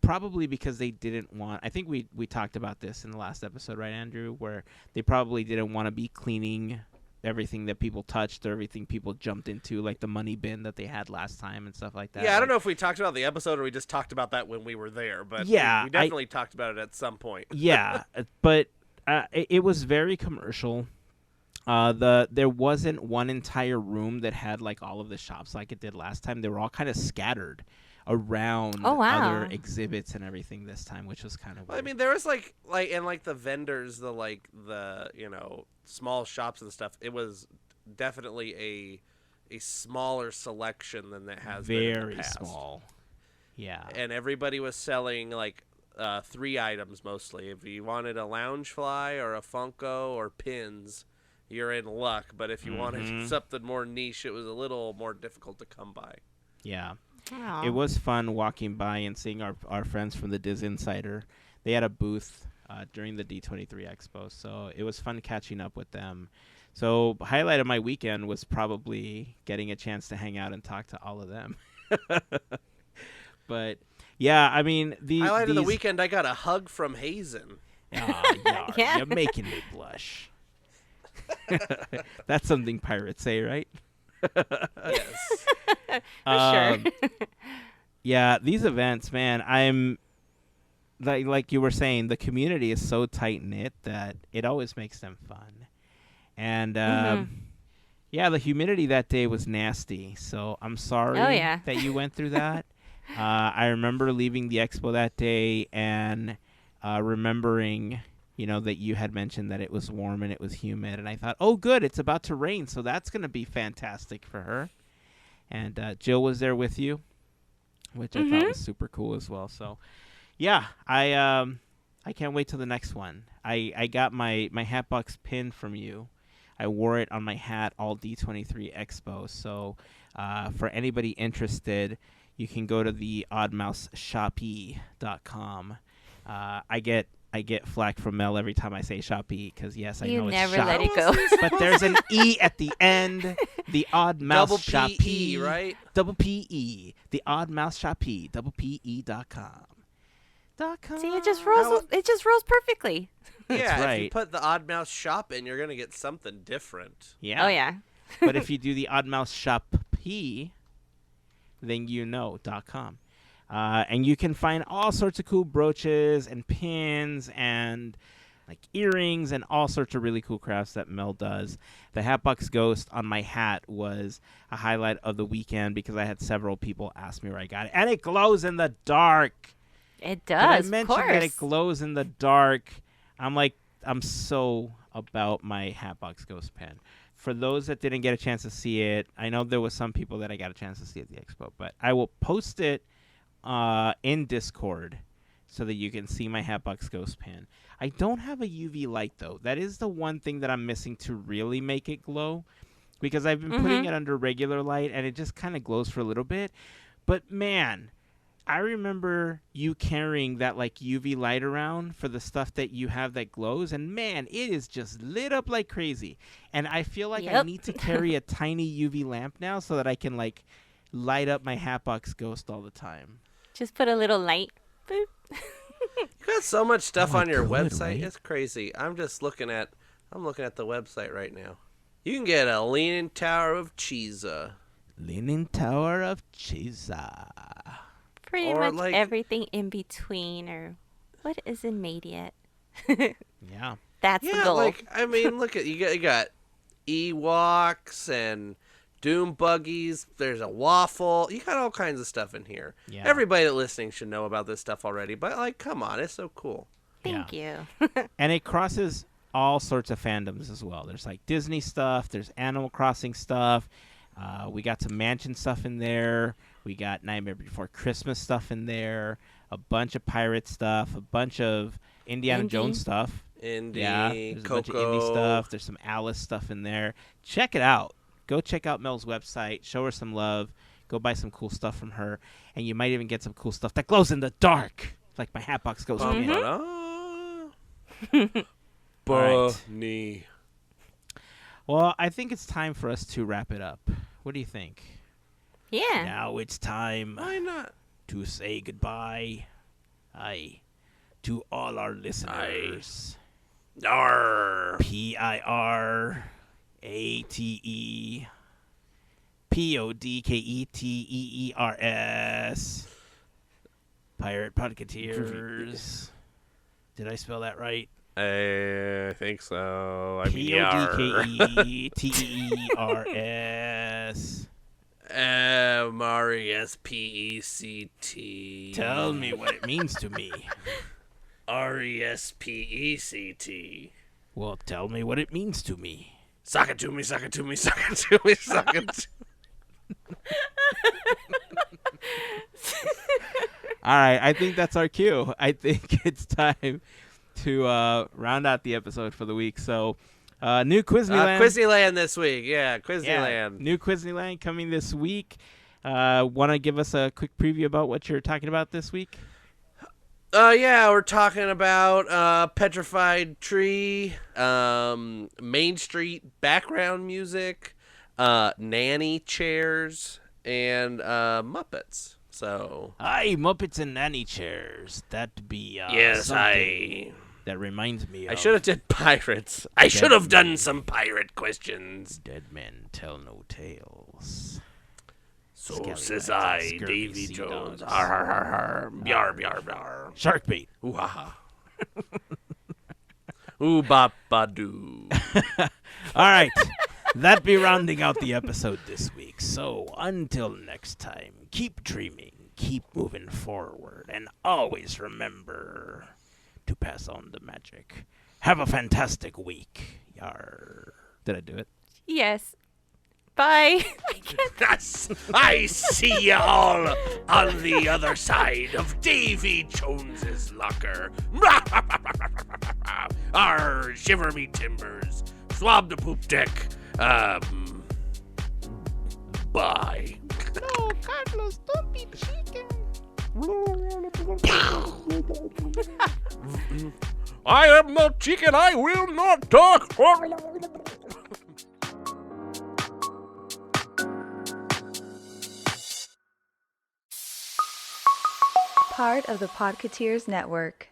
probably because they didn't want, I think we talked about this in the last episode, right, Andrew, where they probably didn't want to be cleaning everything that people touched or everything people jumped into, like the money bin that they had last time and stuff like that. Yeah, I don't know if we talked about the episode or we just talked about that when we were there, but Yeah, we definitely talked about it at some point. Yeah, but it was very commercial. There wasn't one entire room that had like all of the shops like it did last time. They were all kind of scattered around Oh, wow. other exhibits and everything this time, which was kind of Well, weird. I mean, there was like and like the vendors, the small shops and stuff. It was definitely a smaller selection than that has been in the very past. small. Yeah. And everybody was selling like 3 items mostly. If you wanted a Loungefly or a Funko or pins, you're in luck. But if you wanted something more niche, it was a little more difficult to come by. Yeah. Aw. It was fun walking by and seeing our friends from the Diz Insider. They had a booth during the D23 Expo, so it was fun catching up with them. So highlight of my weekend was probably getting a chance to hang out and talk to all of them. But yeah, I mean, Highlight of the weekend, I got a hug from Heyzen. Yeah. You're making me blush. That's something pirates say, right? Yes. For sure. Yeah, these events, man, I'm like you were saying, the community is so tight knit that it always makes them fun. And yeah, the humidity that day was nasty. So I'm sorry Oh, yeah. that you went through that. I remember leaving the expo that day and remembering, that you had mentioned that it was warm and it was humid. And I thought, oh, good, it's about to rain. So that's going to be fantastic for her. And Jill was there with you, which I thought was super cool as well. So, yeah, I can't wait till the next one. I got my Hatbox pin from you. I wore it on my hat all D23 Expo. So for anybody interested, you can go to the oddmouseshopee.com. I get flack from Mel every time I say Shopee because, yes, I You know it's never shop. let it go. But there's an E at the end. The Odd Mouse Double Shopee. P-E, right? Double P-E. The Odd Mouse Shopee. Double P-E.com. See, it just rolls perfectly. Yeah, if you right. put the Odd Mouse shop in, you're going to get something different. Yeah. Oh, yeah. But if you do the Odd Mouse Shopee, then .com. And you can find all sorts of cool brooches and pins and like earrings and all sorts of really cool crafts that Mel does. The Hatbox Ghost on my hat was a highlight of the weekend because I had several people ask me where I got it. And it glows in the dark. It Did does, I of mention course. that it glows in the dark? I'm so about my Hatbox Ghost pen. For those that didn't get a chance to see it, I know there was some people that I got a chance to see at the expo, but I will post it in Discord so that you can see my Hatbox Ghost pen. I don't have a UV light, though. That is the one thing that I'm missing to really make it glow, because I've been putting it under regular light, and it just kind of glows for a little bit. But, man, I remember you carrying that like UV light around for the stuff that you have that glows, and man, it is just lit up like crazy. And I feel like I need to carry a tiny UV lamp now so that I can like light up my Hatbox Ghost all the time. Just put a little light. Boop. You got so much stuff Oh, I on your could, website. right? It's crazy. I'm looking at the website right now. You can get a Leaning Tower of Cheesa. Leaning Tower of Chisa. Pretty Or much like- everything in between, or what isn't made yet. Yeah. That's the Yeah, goal. like I mean, look at you got Ewoks and Doom buggies. There's a waffle. You got all kinds of stuff in here. Yeah. Everybody that's listening should know about this stuff already. But like, come on, it's so cool. Thank you. And it crosses all sorts of fandoms as well. There's like Disney stuff. There's Animal Crossing stuff. We got some Mansion stuff in there. We got Nightmare Before Christmas stuff in there. A bunch of pirate stuff. A bunch of Indiana Indie. Jones stuff. Indie, Yeah, there's a bunch of Coco. indie stuff. There's some Alice stuff in there. Check it out. Go check out Mel's website. Show her some love. Go buy some cool stuff from her. And you might even get some cool stuff that glows in the dark, like my Hatbox Ghost pen. All right. Bunny. Well, I think it's time for us to wrap it up. What do you think? Yeah. Now it's time Why not? to say goodbye. To all our listeners. Arr. PIRATE PODKETEERS. Pirate Podketeers. Did I spell that right? I think so. I mean, yarr. PODKETEERS. R-E-S-P-E-C-T. Tell me what it means to me. R-E-S-P-E-C-T. Well, tell me what it means to me. Suck it to me, suck it to me, suck it to me, suck it to All right, I think that's our cue. I think it's time to round out the episode for the week. So, new Quizneyland. Quizneyland this week. Yeah, Yeah, Quizneyland. new Quizneyland coming this week. Want to give us a quick preview about what you're talking about this week? Yeah, we're talking about Petrified Tree, Main Street background music, nanny chairs, and Muppets. So Aye, Muppets and nanny chairs. That'd be Yes, something that reminds me of I should have did pirates. I should have done some pirate questions. Dead Men Tell No Tales. So Scallywags says and I, scurvy Davy sea Jones. dogs. Har, har, har, har. Yar, yar, yar. Shark bait. Ooh, ha, ha. Ooh bop ba doo. All right. That be rounding out the episode this week. So until next time, keep dreaming, keep moving forward, and always remember to pass on the magic. Have a fantastic week. Yar. Did I do it? Yes. Bye. I see you all on the other side of Davy Jones's locker. Arr, shiver me timbers. Swab the poop deck. Bye. No, Carlos, don't be chicken. I am not chicken. I will not talk. Part of the Podketeers Network.